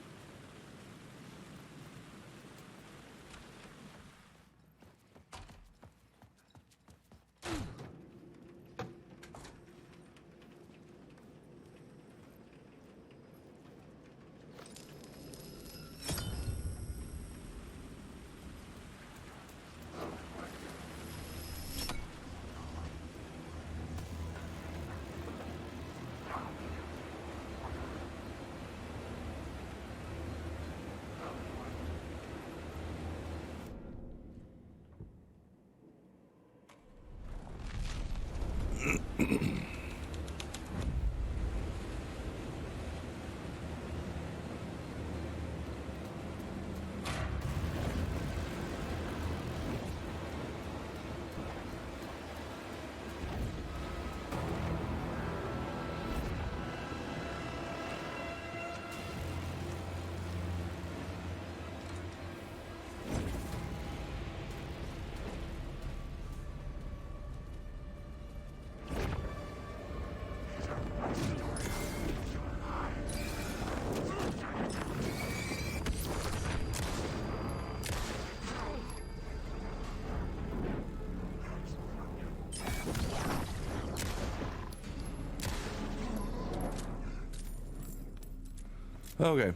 Okay.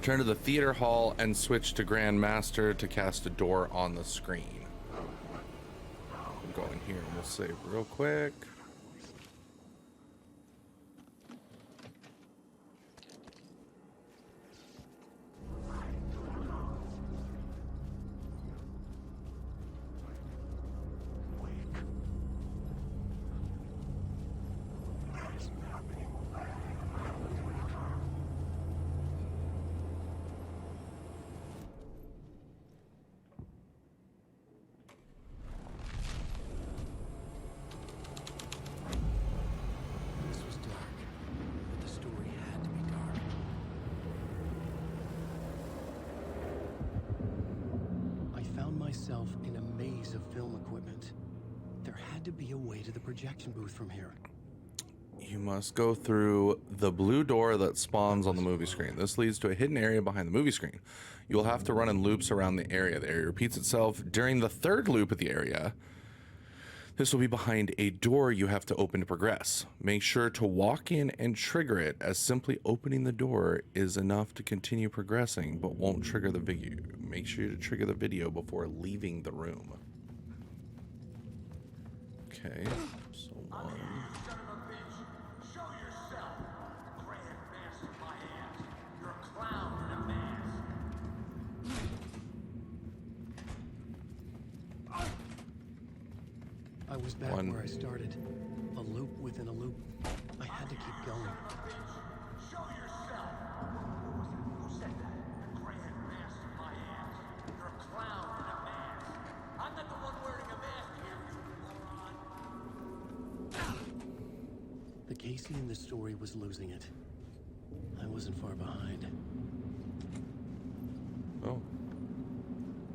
Turn to the theater hall and switch to Grandmaster to cast a door on the screen. We'll go in here and we'll save real quick.
Myself in a maze of film equipment. There had to be a way to the projection booth from here.
You must go through the blue door that spawns on the movie screen. This leads to a hidden area behind the movie screen. You will have to run in loops around the area. The area repeats itself during the third loop of the area. This will be behind a door you have to open to progress. Make sure to walk in and trigger it, as simply opening the door is enough to continue progressing, but won't trigger the video. Make sure to trigger the video before leaving the room. Okay, so one.
I was back where I started. A loop within a loop. I had to keep going.
Show yourself! Who said that? The grand master of my ass. You're a clown in a mask. I'm not the one wearing a mask here, you moron.
The Casey in the story was losing it. I wasn't far behind.
Oh.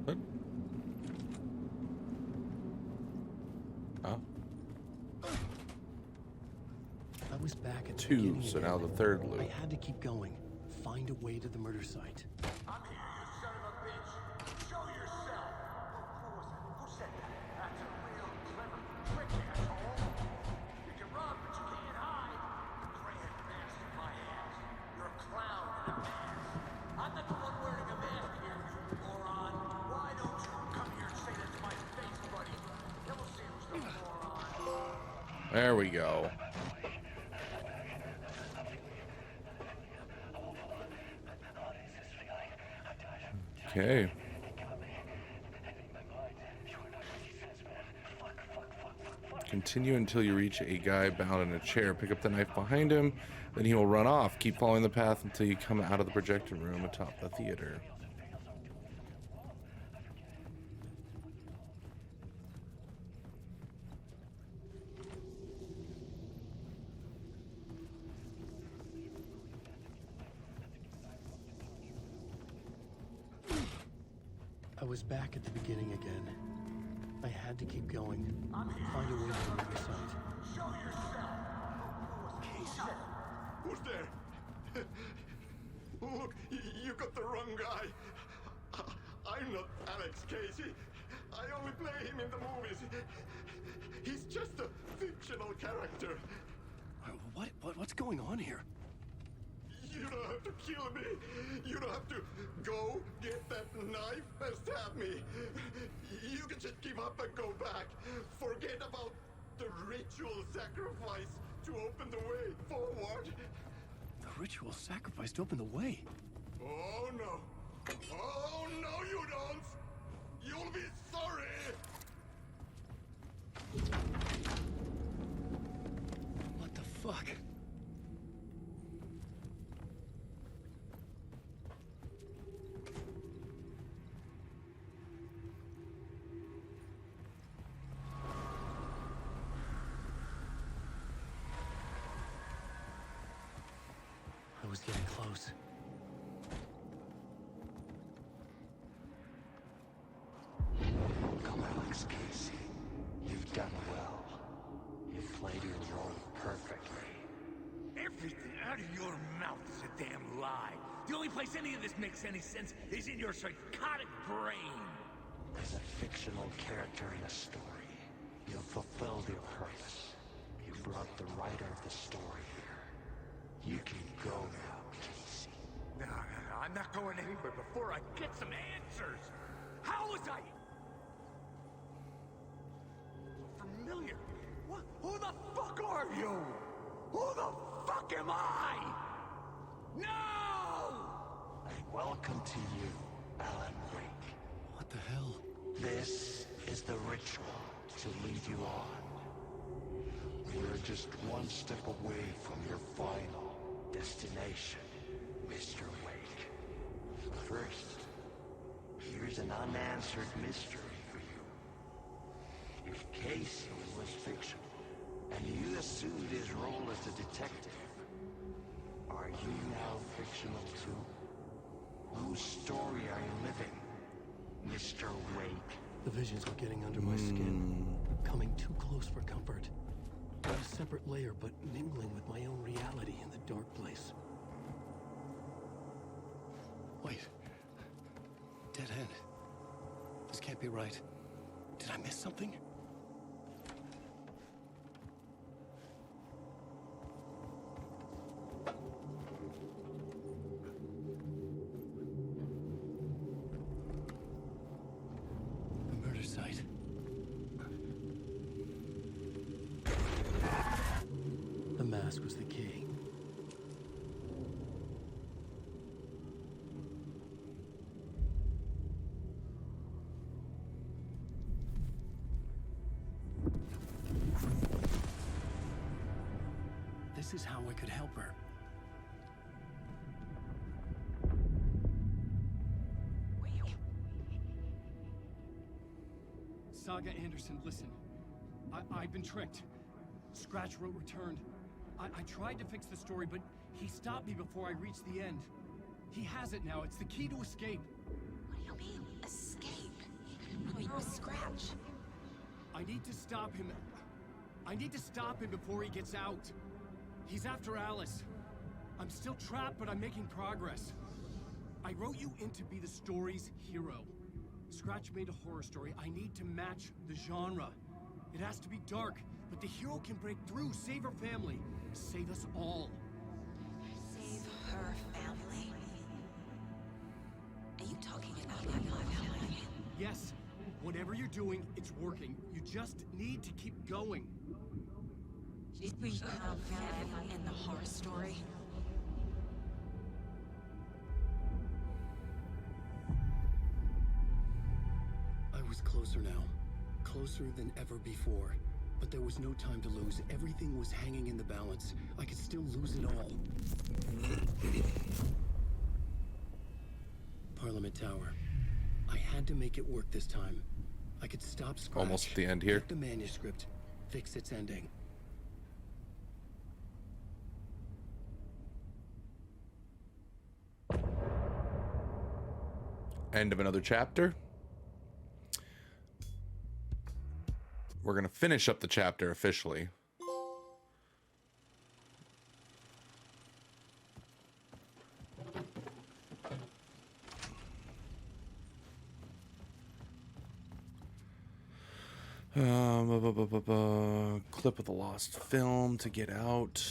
What? Oh.
I was back at the
two,
beginning
so
again.
now the third loop.
I had to keep going. Find a way to the murder site.
I'm here, you son of a bitch. Show yourself. Who was it? Who said that? That's a real clever trick, asshole. You can run, but you can't hide. The grand master of my ass. You're a clown in a mask. I'm not the one wearing a mask here, you moron. Why don't you come here and say that to my face, buddy? Then we'll see who's the moron.
There we go. Okay. Continue until you reach a guy bound in a chair. Pick up the knife behind him, then he will run off. Keep following the path until you come out of the projector room atop the theater.
I was back at the beginning again. I had to keep going. Find a way to the murder site.
Show yourself. Casey.
Who's there? Look, you got the wrong guy. I'm not Alex Casey. I only play him in the movies. He's just a fictional character.
What's going on here?
You don't have to kill me. You don't have to go get that knife and stab me. You can just give up and go back. Forget about the ritual sacrifice to open the way forward.
The ritual sacrifice to open the way.
Oh no. Oh no, you don't. You'll be sorry.
What the fuck? I was getting close.
Come, Alex Casey. You've done well. You've played your role perfectly.
Everything out of your mouth is a damn lie. The only place any of this makes any sense is in your psychotic brain.
As a fictional character in a story, you've fulfilled your purpose. You brought the writer of the story here. You can go now,
I'm not going anywhere before I get some answers. How was I familiar? What? Who the fuck are you? Who the fuck am I? No!
Welcome to you, Alan Wake.
What the hell?
This is the ritual to lead you on. We're just one step away from your final destination, Mr. Wake. First, here's an unanswered mystery for you. If Casey was fictional, and you assumed his role as a detective, are you now fictional too? Whose story are you living, Mr. Wake?
The visions were getting under my skin, coming too close for comfort. A separate layer, but mingling with my own reality in the dark place. Wait. Dead end. This can't be right. Did I miss something? The murder site. The mask was the key. This is how I could help her.
Saga Anderson, listen. I've been tricked. Scratch wrote returned. I tried to fix the story, but he stopped me before I reached the end. He has it now. It's the key to escape.
What do you mean, escape? You're a Scratch.
I need to stop him. I need to stop him before he gets out. He's after Alice. I'm still trapped, but I'm making progress. I wrote you in to be the story's hero. Scratch made a horror story. I need to match the genre. It has to be dark, but the hero can break through, save her family, save us all.
Save her family? Are you talking about my family?
Yes. Whatever you're doing, it's working. You just need to keep going.
Did we have family in the horror story?
I was closer now. Closer than ever before. But there was no time to lose. Everything was hanging in the balance. I could still lose it all. Parliament Tower. I had to make it work this time. I could stop Scratch.
Almost at the end here.
Get the manuscript. Fix its ending.
End of another chapter. We're going to finish up the chapter officially. Clip of the lost film to get out.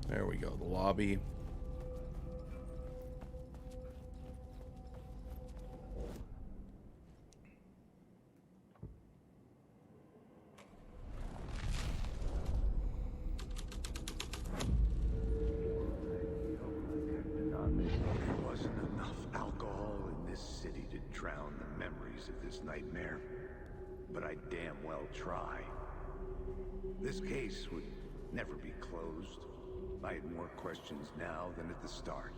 There we go, the lobby.
There wasn't enough alcohol in this city to drown the memories of this nightmare. but I'd damn well try. This case would never be closed. I had more questions now than at the start.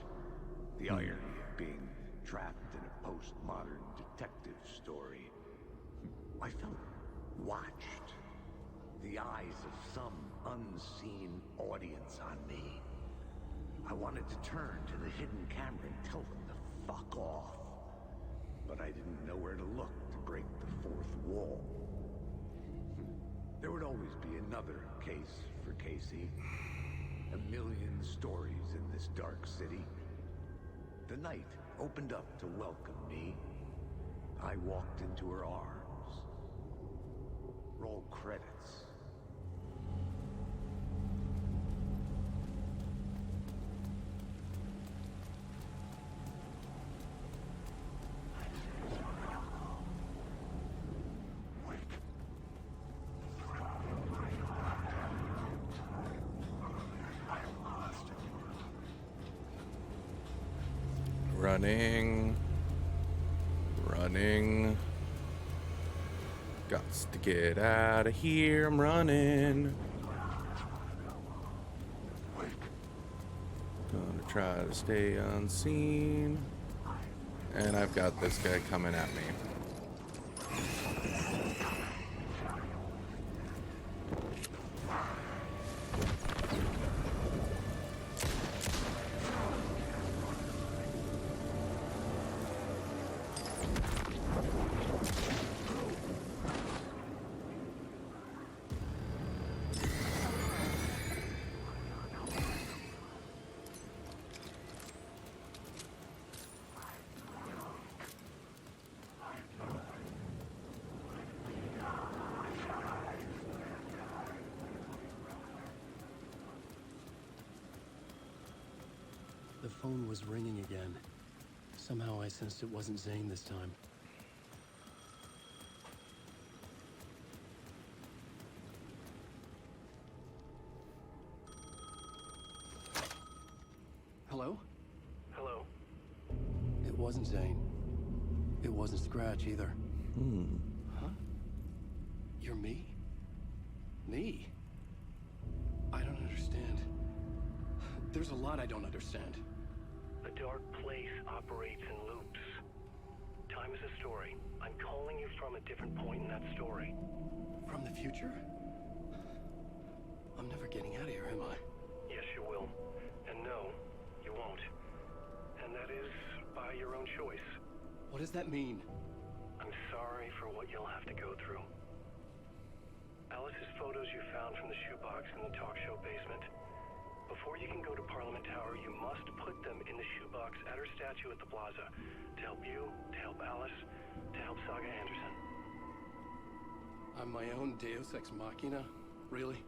The irony of being trapped in a postmodern detective story. I felt watched. The eyes of some unseen audience on me. I wanted to turn to the hidden camera and tell them to fuck off. But I didn't know where to look to break the fourth wall. There would always be another case for Casey. A million stories in this dark city. The night opened up to welcome me. I walked into her arms. Roll credits.
Running. Gots to get out of here. I'm running. Gonna try to stay unseen. And I've got this guy coming at me.
The phone was ringing again. Somehow I sensed it wasn't Zane this time. Hello?
Hello?
It wasn't Zane. It wasn't Scratch either. Huh? You're me? Me? I don't understand. There's a lot I don't understand.
The dark place operates in loops. Time is a story. I'm calling you from a different point in that story.
From the future? I'm never getting out of here, am I?
Yes, you will. And no, you won't. And that is by your own choice.
What does that mean?
I'm sorry for what you'll have to go through. Alice's photos you found from the shoebox in the talk show basement. Before you can go to Parliament Tower, you must put them in the shoebox at her statue at the plaza. To help you, to help Alice, to help Saga Anderson.
I'm my own Deus Ex Machina? Really?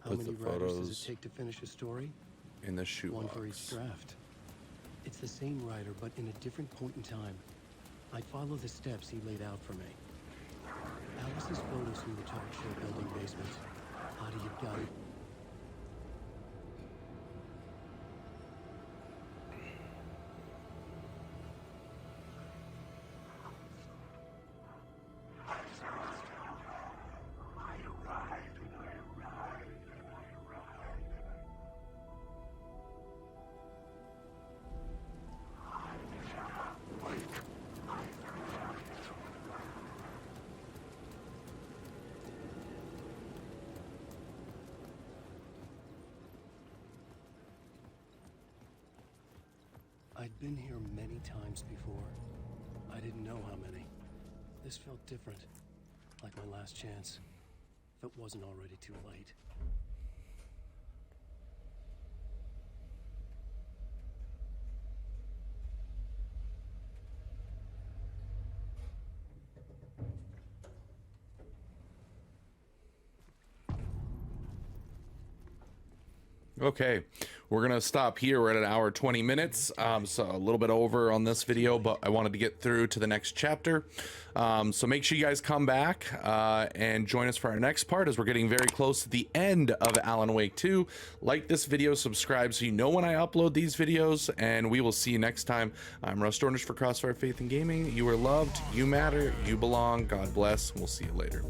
How
Put
many
the
writers does
photos
it take to finish a story?
in the shoebox.
One for each draft. It's the same writer, but in a different point in time. I follow the steps he laid out for me. Alice's photos from the talk show building basement. How do you got it? I'd been here many times before. I didn't know how many. This felt different, like my last chance, if it wasn't already too late.
Okay, we're gonna stop here. We're at an hour 20 minutes, so a little bit over on this video, but I wanted to get through to the next chapter. So make sure you guys come back and join us for our next part, as we're getting very close to the end of Alan Wake 2. Like this video, subscribe so you know when I upload these videos, and we will see you next time. I'm Russ Dornisch for Crossfire Faith and Gaming. You are loved, you matter, you belong. God bless, and we'll see you later.